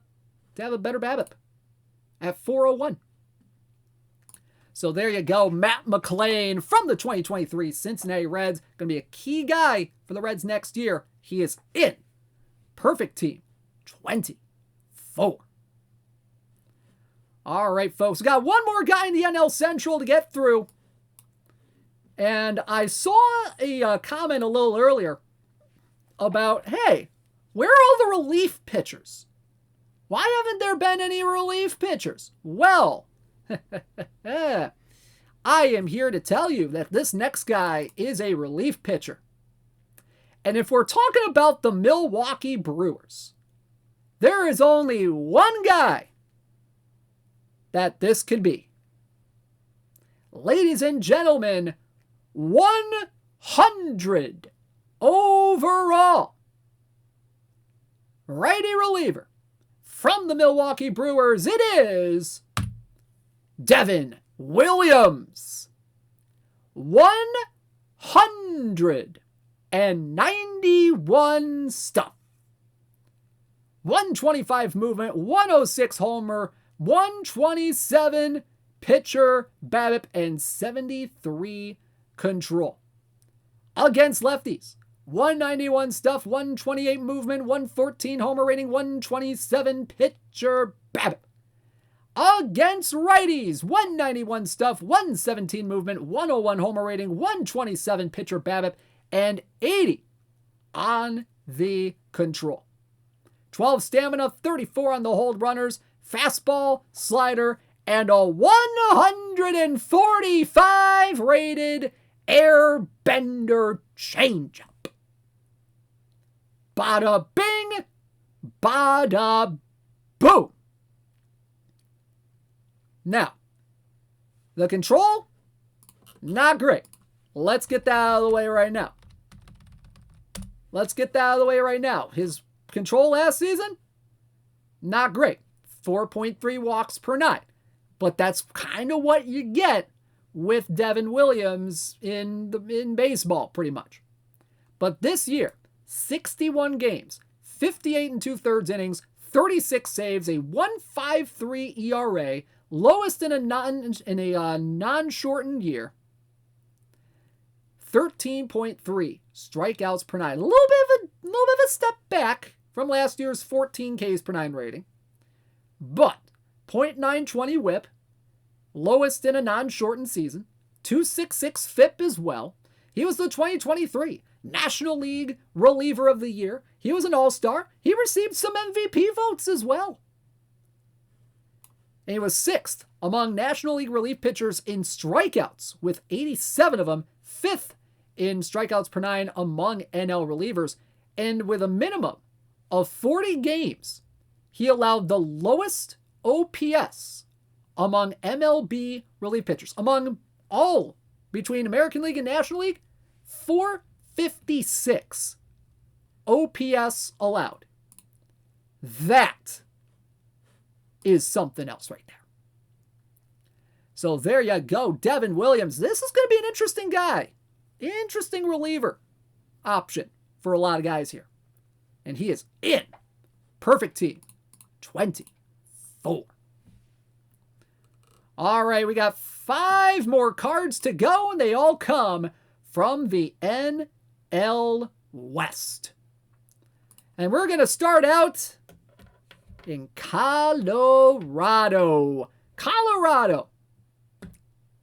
better BABIP at 401. So there you go, Matt McLain from the 2023 Cincinnati Reds. Going to be a key guy for the Reds next year. He is in Perfect Team 24. All right, folks. We got one more guy in the NL Central to get through. And I saw a comment a little earlier about, hey, where are all the relief pitchers? Why haven't there been any relief pitchers? Well, I am here to tell you that this next guy is a relief pitcher. And if we're talking about the Milwaukee Brewers, there is only one guy that this could be. Ladies and gentlemen, 100 overall righty reliever from the Milwaukee Brewers. It is Devin Williams. 191 stuff. 125 movement, 106 homer, 127 pitcher BABIP, and 73 control. Against lefties, 191 stuff, 128 movement, 114 homer rating, 127 pitcher BABIP. Against righties, 191 stuff, 117 movement, 101 homer rating, 127 pitcher BABIP, and 80 on the control. 12 stamina, 34 on the hold runners, fastball, slider, and a 145 rated airbender changeup. Bada bing, bada boom. Now, the control, not great. Let's get that out of the way right now. His control last season, not great. 4.3 walks per night. But that's kind of what you get with Devin Williams in baseball, pretty much. But this year, 61 games, 58 and 2/3 innings, 36 saves, a 1.53 ERA, lowest in a non-shortened year, 13.3 strikeouts per nine. A little bit of a step back from last year's 14 Ks per nine rating, but .920 WHIP, lowest in a non-shortened season, 2.66 FIP as well. He was the 2023 National League Reliever of the Year. He was an All-Star. He received some MVP votes as well. And he was 6th among National League relief pitchers in strikeouts, with 87 of them, 5th in strikeouts per nine among NL relievers, and with a minimum of 40 games, he allowed the lowest OPS among MLB relief pitchers. Among all between American League and National League, 456 OPS allowed. That is something else right there. So there you go, Devin Williams. This is going to be an interesting guy. Interesting reliever option for a lot of guys here. And he is in. Perfect team. 24. All right, we got 5 more cards to go, and they all come from the NL West. And we're going to start out in Colorado.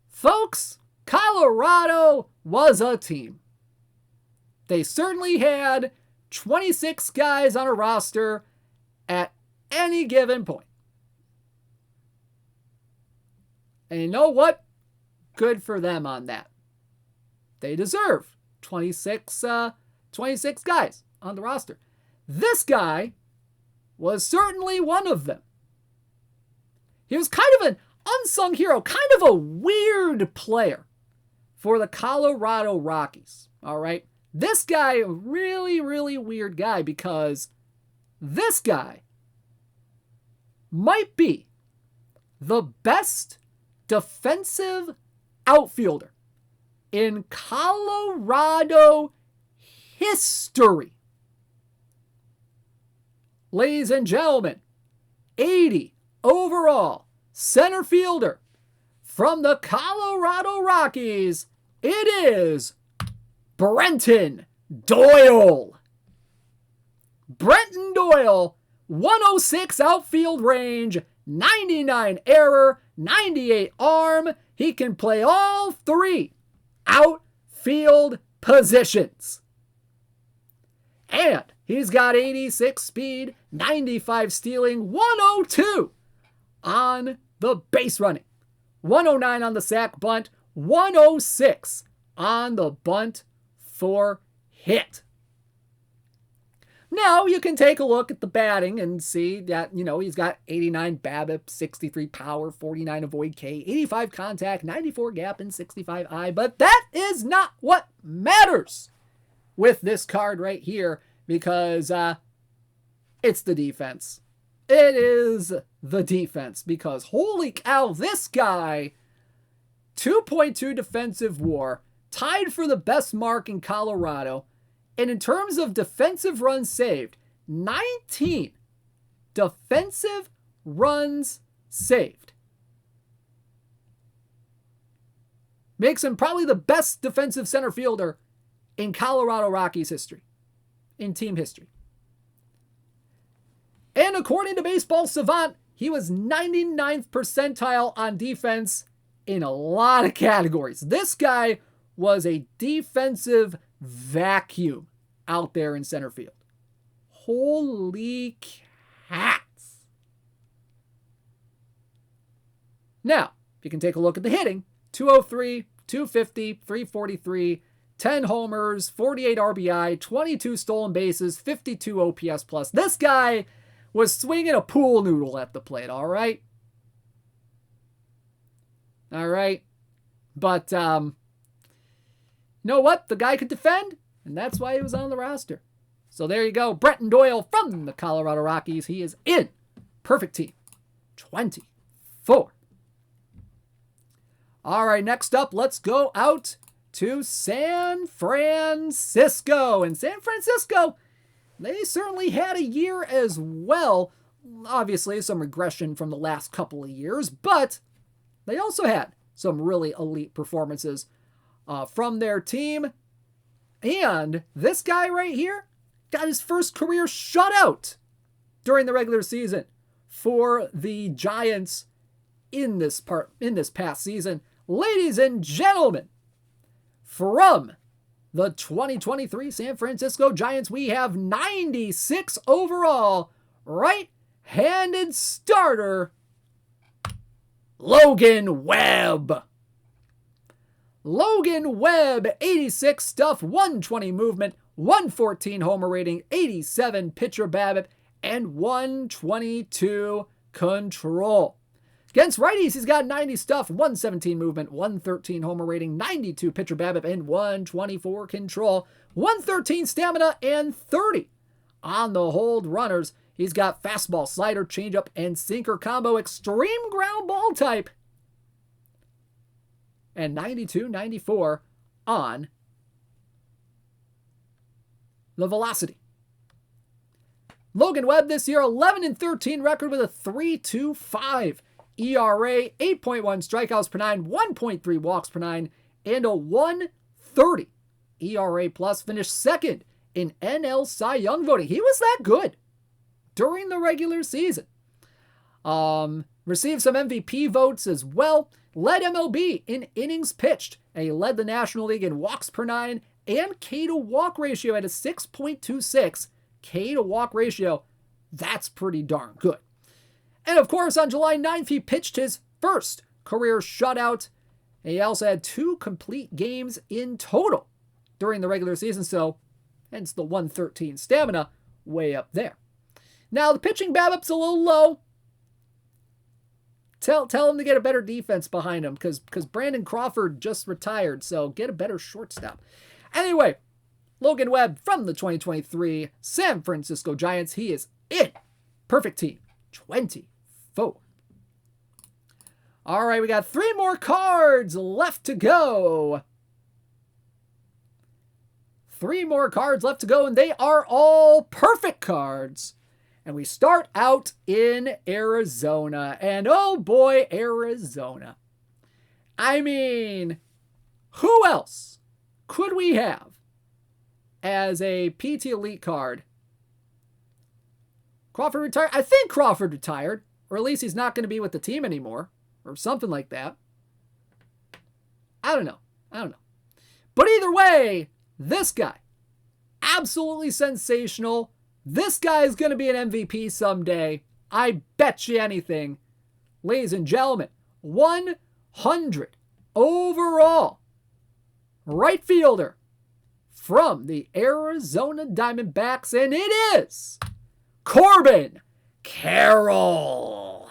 Folks, Colorado was a team. They certainly had 26 guys on a roster at any given point. And you know what? Good for them on that. They deserve 26 guys on the roster. This guy was certainly one of them. He was kind of an unsung hero, kind of a weird player for the Colorado Rockies. All right. This guy, a really, really weird guy, because this guy might be the best defensive outfielder in Colorado history. Ladies and gentlemen, 80 overall center fielder from the Colorado Rockies, it is Brenton Doyle. Brenton Doyle, 106 outfield range, 99 error, 98 arm. He can play all 3 outfield positions. And he's got 86 speed, 95 stealing, 102 on the base running, 109 on the sac bunt, 106 on the bunt for hit. Now you can take a look at the batting and see that, he's got 89 BABIP, 63 power, 49 avoid K, 85 contact, 94 gap, and 65 I. But that is not what matters with this card right here, because it's the defense. It is the defense, because holy cow, this guy, 2.2 defensive WAR, tied for the best mark in Colorado. And in terms of defensive runs saved, 19 defensive runs saved. Makes him probably the best defensive center fielder in Colorado Rockies history, in team history. And according to Baseball Savant, He was 99th percentile on defense in a lot of categories. This guy was a defensive vacuum out there in center field. Holy cats. Now, if you can take a look at the hitting, 203, 250, 343, 10 homers, 48 RBI, 22 stolen bases, 52 OPS plus. This guy was swinging a pool noodle at the plate, all right? All right. But, you know what? The guy could defend, and that's why he was on the roster. So there you go. Brenton Doyle from the Colorado Rockies. He is in. Perfect team. 24. All right, next up, let's go out to San Francisco. And San Francisco, they certainly had a year as well. Obviously, some regression from the last couple of years, but they also had some really elite performances from their team. And this guy right here got his first career shutout during the regular season for the Giants in this past season. Ladies and gentlemen, from the 2023 San Francisco Giants, we have 96 overall right-handed starter Logan Webb. Logan Webb, 86 stuff, 120 movement, 114 homer rating, 87 pitcher BABIP, and 122 control. Against righties, he's got 90 stuff, 117 movement, 113 homer rating, 92 pitcher BABIP, and 124 control, 113 stamina, and 30 on the hold runners. He's got fastball, slider, changeup, and sinker combo, extreme ground ball type, and 92, 94 on the velocity. Logan Webb this year, 11-13 record with a 3.25 ERA, 8.1 strikeouts per nine, 1.3 walks per nine, and a 1.30 ERA plus. Finished second in NL Cy Young voting. He was that good during the regular season. Received some MVP votes as well. Led MLB in innings pitched. And he led the National League in walks per nine and K to walk ratio at a 6.26 K to walk ratio. That's pretty darn good. And of course, on July 9th, he pitched his first career shutout. He also had 2 complete games in total during the regular season, so hence the 113 stamina way up there. Now, the pitching BABIP's a little low. Tell him to get a better defense behind him because Brandon Crawford just retired, so get a better shortstop. Anyway, Logan Webb from the 2023 San Francisco Giants. He is in. Perfect team. 24. All right, we got 3 more cards left to go. 3 more cards left to go, and they are all perfect cards. And we start out in Arizona. And oh boy, Arizona. I mean, who else could we have as a PT Elite card? Crawford retired? I think Crawford retired. Or at least he's not going to be with the team anymore. Or something like that. I don't know. But either way, this guy, absolutely sensational. This guy is going to be an MVP someday. I bet you anything. Ladies and gentlemen, 100 overall right fielder from the Arizona Diamondbacks, and it is Corbin Carroll.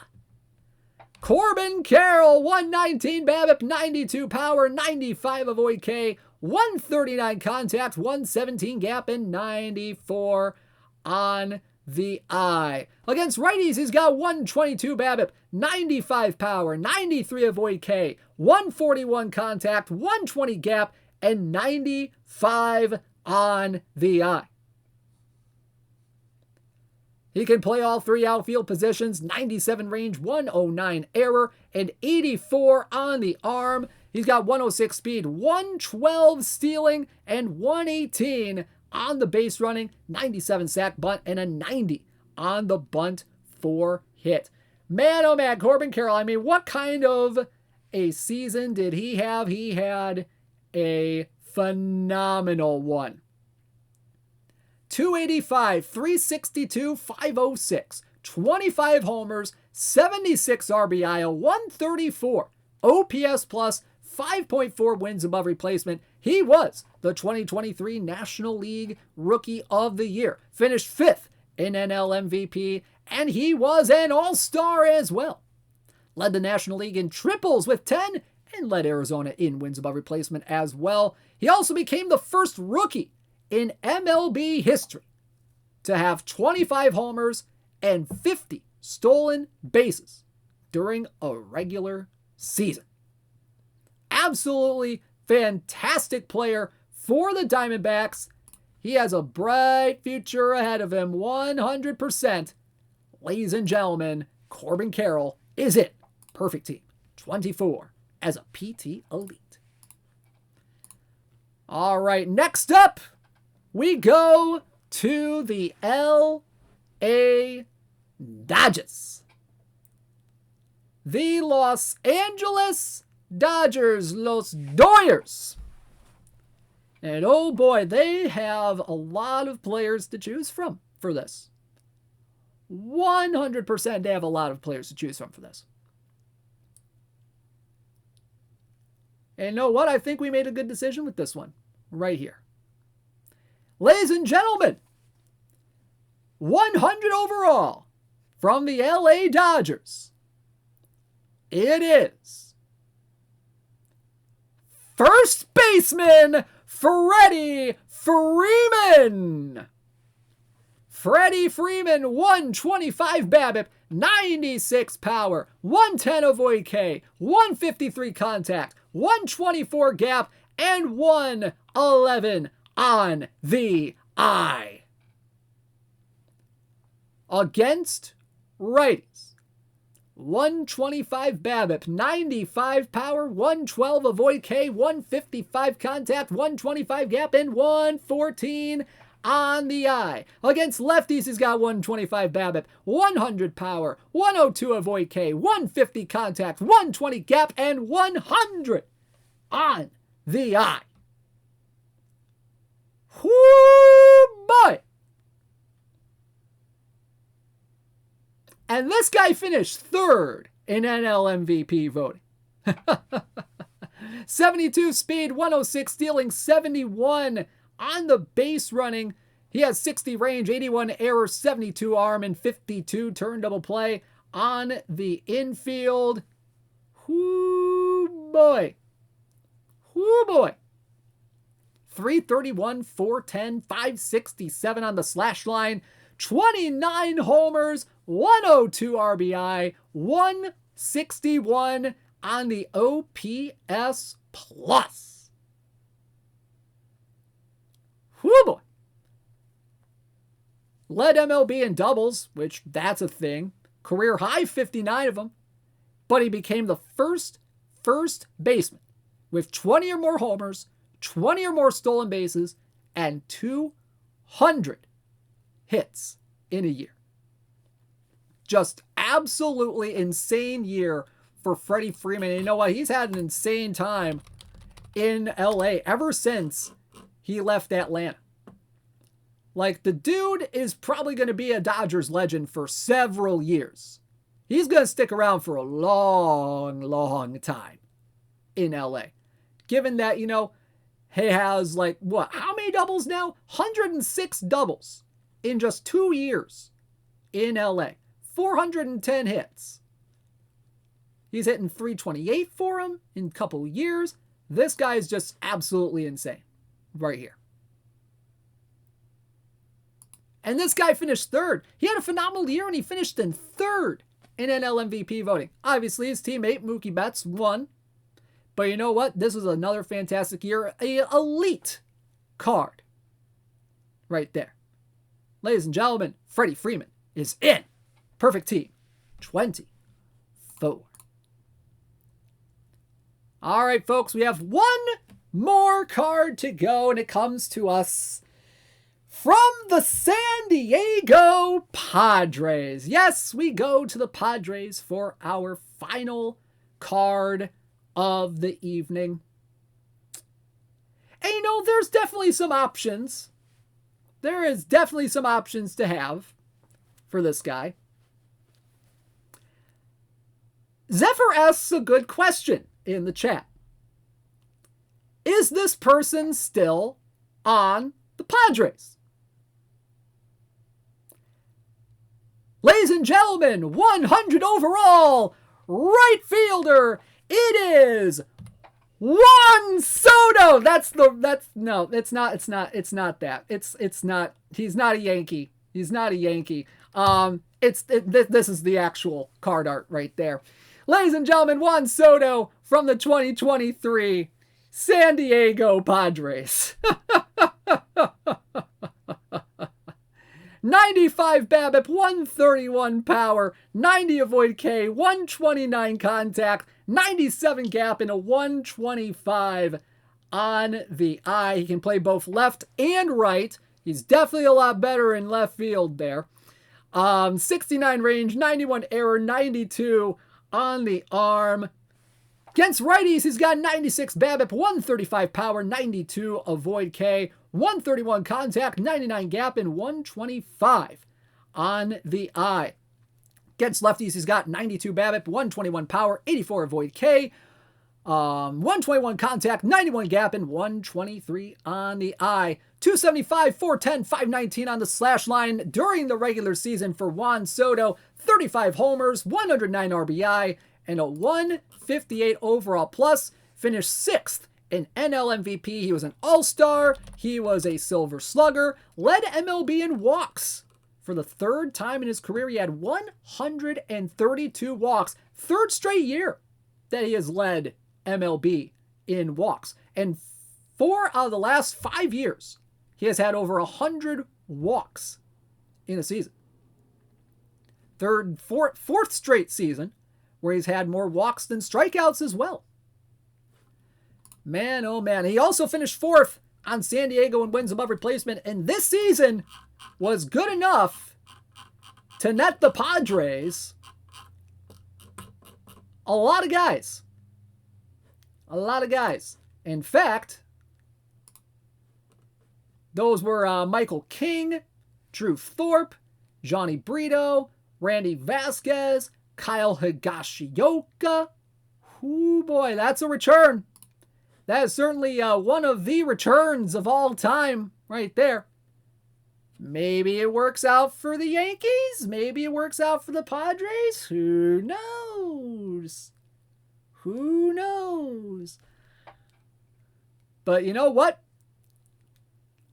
Corbin Carroll, 119 BABIP, 92 power, 95 avoid K, 139 contact, 117 gap, and 94 on the eye. Against righties, he's got 122 BABIP, 95 power, 93 avoid K, 141 contact, 120 gap, and 95 on the eye. He can play all 3 outfield positions, 97 range, 109 error, and 84 on the arm. He's got 106 speed, 112 stealing, and 118 on the base running, 97 sack bunt, and a 90 on the bunt for hit. Man, oh man, Corbin Carroll. I mean, what kind of a season did he have? He had a phenomenal one. 285, 362, 506, 25 homers, 76 RBI, a 134 OPS plus, 5.4 wins above replacement. He was the 2023 National League Rookie of the Year. Finished 5th in NL MVP, and he was an all-star as well. Led the National League in triples with 10, and led Arizona in wins above replacement as well. He also became the first rookie in MLB history to have 25 homers and 50 stolen bases during a regular season. Absolutely fantastic player for the Diamondbacks. He has a bright future ahead of him, 100%. Ladies and gentlemen, Corbin Carroll is it. Perfect team. 24 as a PT Elite. All right, next up, we go to the LA Dodgers. The Los Angeles Dodgers, Los Doyers. And oh boy, they have a lot of players to choose from for this. 100% they have a lot of players to choose from for this. And you know what? I think we made a good decision with this one right here. Ladies and gentlemen, 100 overall from the LA Dodgers. It is first baseman Freddie Freeman. Freddie Freeman, 125 BABIP, 96 power, 110 avoid K, 153 contact, 124 gap, and 111 on the eye. Against righties, 125 BABIP, 95 power, 112 avoid K, 155 contact, 125 gap, and 114 on the eye. Against lefties, he's got 125 BABIP, 100 power, 102 avoid K, 150 contact, 120 gap, and 100 on the eye. Whoo boy! And this guy finished third in NL MVP voting. 72 speed, 106 stealing, 71 on the base running. He has 60 range, 81 error, 72 arm, and 52 turn double play on the infield. Whoo boy. Whoo boy. 331, 410, 567 on the slash line, 29 homers, 102 RBI, 161 on the OPS plus. Whoo boy. Led MLB in doubles, which that's a thing. Career high 59 of them. But he became the first baseman with 20 or more homers, 20 or more stolen bases, and 200 hits in a year. Just absolutely insane year for Freddie Freeman. And you know what? He's had an insane time in LA ever since he left Atlanta. Like, the dude is probably going to be a Dodgers legend for several years. He's going to stick around for a long, long time in LA. Given that, you know, he has like, what, how many doubles now? 106 doubles in just 2 years in LA. 410 hits. He's hitting 328 for him in a couple of years. This guy is just absolutely insane right here. And this guy finished third. He had a phenomenal year and he finished in third in NL MVP voting. Obviously, his teammate Mookie Betts won. But you know what? This was another fantastic year. An elite card right there. Ladies and gentlemen, Freddie Freeman is in. Perfect team. 24. All right, folks, we have one more card to go, and it comes to us from the San Diego Padres. Yes, we go to the Padres for our final card of the evening. And there's definitely some options. There is definitely some options to have for this guy. Zephyr asks a good question in the chat. Is this person still on the Padres? Ladies and gentlemen, 100 overall right fielder, it is Juan Soto. It's not that. He's not a Yankee. He's not a Yankee. This is the actual card art right there. Ladies and gentlemen, Juan Soto from the 2023 San Diego Padres. 95 BABIP, 131 power, 90 avoid K, 129 contact, 97 gap, and a 125 on the eye. He can play both left and right. He's definitely a lot better in left field there. 69 range, 91 error, 92 on the arm. Against righties, he's got 96 BABIP, 135 power, 92 avoid K, 131 contact, 99 gap, and 125 on the eye. Against lefties, he's got 92 BABIP, 121 power, 84 avoid K, 121 contact, 91 gap, and 123 on the eye. 275, 410, 519 on the slash line during the regular season for Juan Soto. 35 homers, 109 RBI, and a 158 overall plus. Finished 6th in NL MVP. He was an all-star. He was a silver slugger. Led MLB in walks. For the third time in his career, he had 132 walks. Third straight year that he has led MLB in walks. And 4 out of the last 5 years, he has had over 100 walks in a season. Fourth straight season where he's had more walks than strikeouts as well. Man, oh man. He also finished 4th on San Diego in wins above replacement, and this season was good enough to net the Padres a lot of guys. A lot of guys. In fact, those were Michael King, Drew Thorpe, Johnny Brito, Randy Vasquez, Kyle Higashioka. Ooh boy, that's a return. That is certainly one of the returns of all time right there. Maybe it works out for the Yankees. Maybe it works out for the Padres. Who knows? Who knows? But you know what?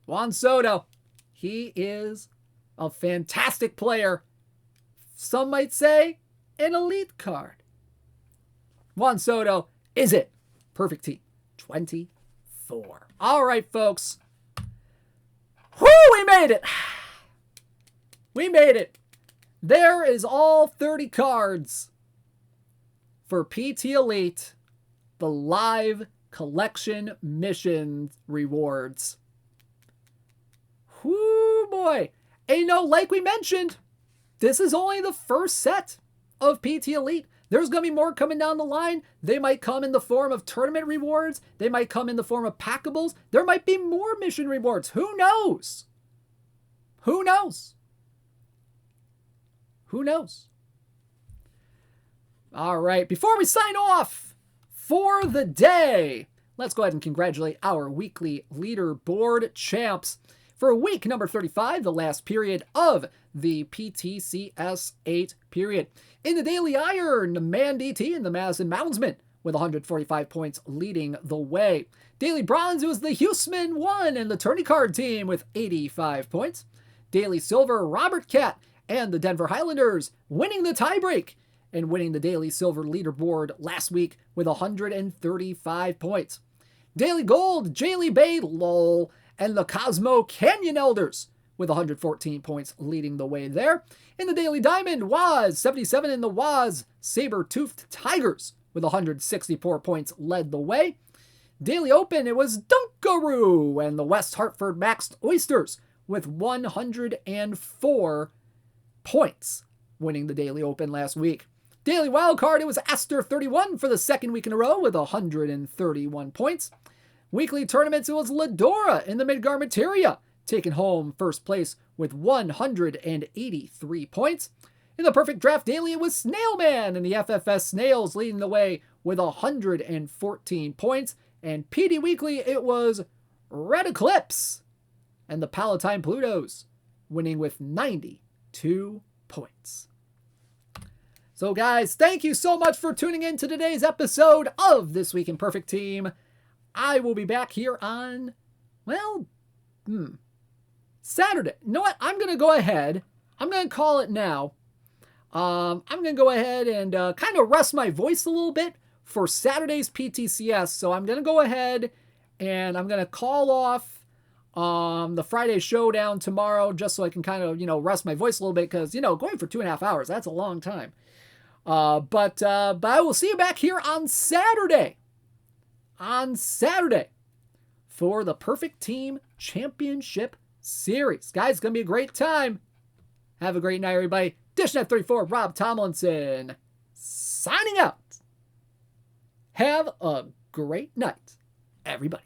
Juan Soto, he is a fantastic player. Some might say an elite card. Juan Soto is it. Perfect team. 24. All right, folks. Whoo, we made it. We made it. There is all 30 cards for PT Elite, the live collection mission rewards. Whoo, boy. And like we mentioned, this is only the first set of PT Elite. There's going to be more coming down the line. They might come in the form of tournament rewards. They might come in the form of packables. There might be more mission rewards. Who knows? Who knows? Who knows? All right, before we sign off for the day, let's go ahead and congratulate our weekly leaderboard champs. For week number 35, the last period of the PTCS 8 period. In the Daily Iron, Man DT and the Madison Moundsman with 145 points leading the way. Daily Bronze, it was the Huseman 1 and the Tourney Card team with 85 points. Daily Silver, Robert Cat and the Denver Highlanders winning the tiebreak and winning the Daily Silver leaderboard last week with 135 points. Daily Gold, Jaylee Bay, LOL, and the Cosmo Canyon Elders with 114 points leading the way there. In the Daily Diamond, Waz, 77 in the Waz Saber-Toothed Tigers with 164 points led the way. Daily Open, it was Dunkaroo and the West Hartford Maxed Oysters with 104 points, winning the Daily Open last week. Daily Wildcard, it was Aster31 for the second week in a row with 131 points. Weekly tournaments, it was Ladora in the Midgar Materia, taking home first place with 183 points. In the Perfect Draft Daily, it was Snailman and the FFS Snails leading the way with 114 points. And PD Weekly, it was Red Eclipse and the Palatine Plutos winning with 92 points. So guys, thank you so much for tuning in to today's episode of This Week in Perfect Team. I will be back here on, Saturday. You know what? I'm going to go ahead. I'm going to call it now. I'm going to go ahead and kind of rest my voice a little bit for Saturday's PTCS. So I'm going to go ahead and I'm going to call off the Friday Showdown tomorrow just so I can kind of, rest my voice a little bit because, going for 2.5 hours, that's a long time. But I will see you back here on Saturday. For the Perfect Team Championship Series. Guys, it's going to be a great time. Have a great night, everybody. DishNet34, Rob Tomlinson, signing out. Have a great night, everybody.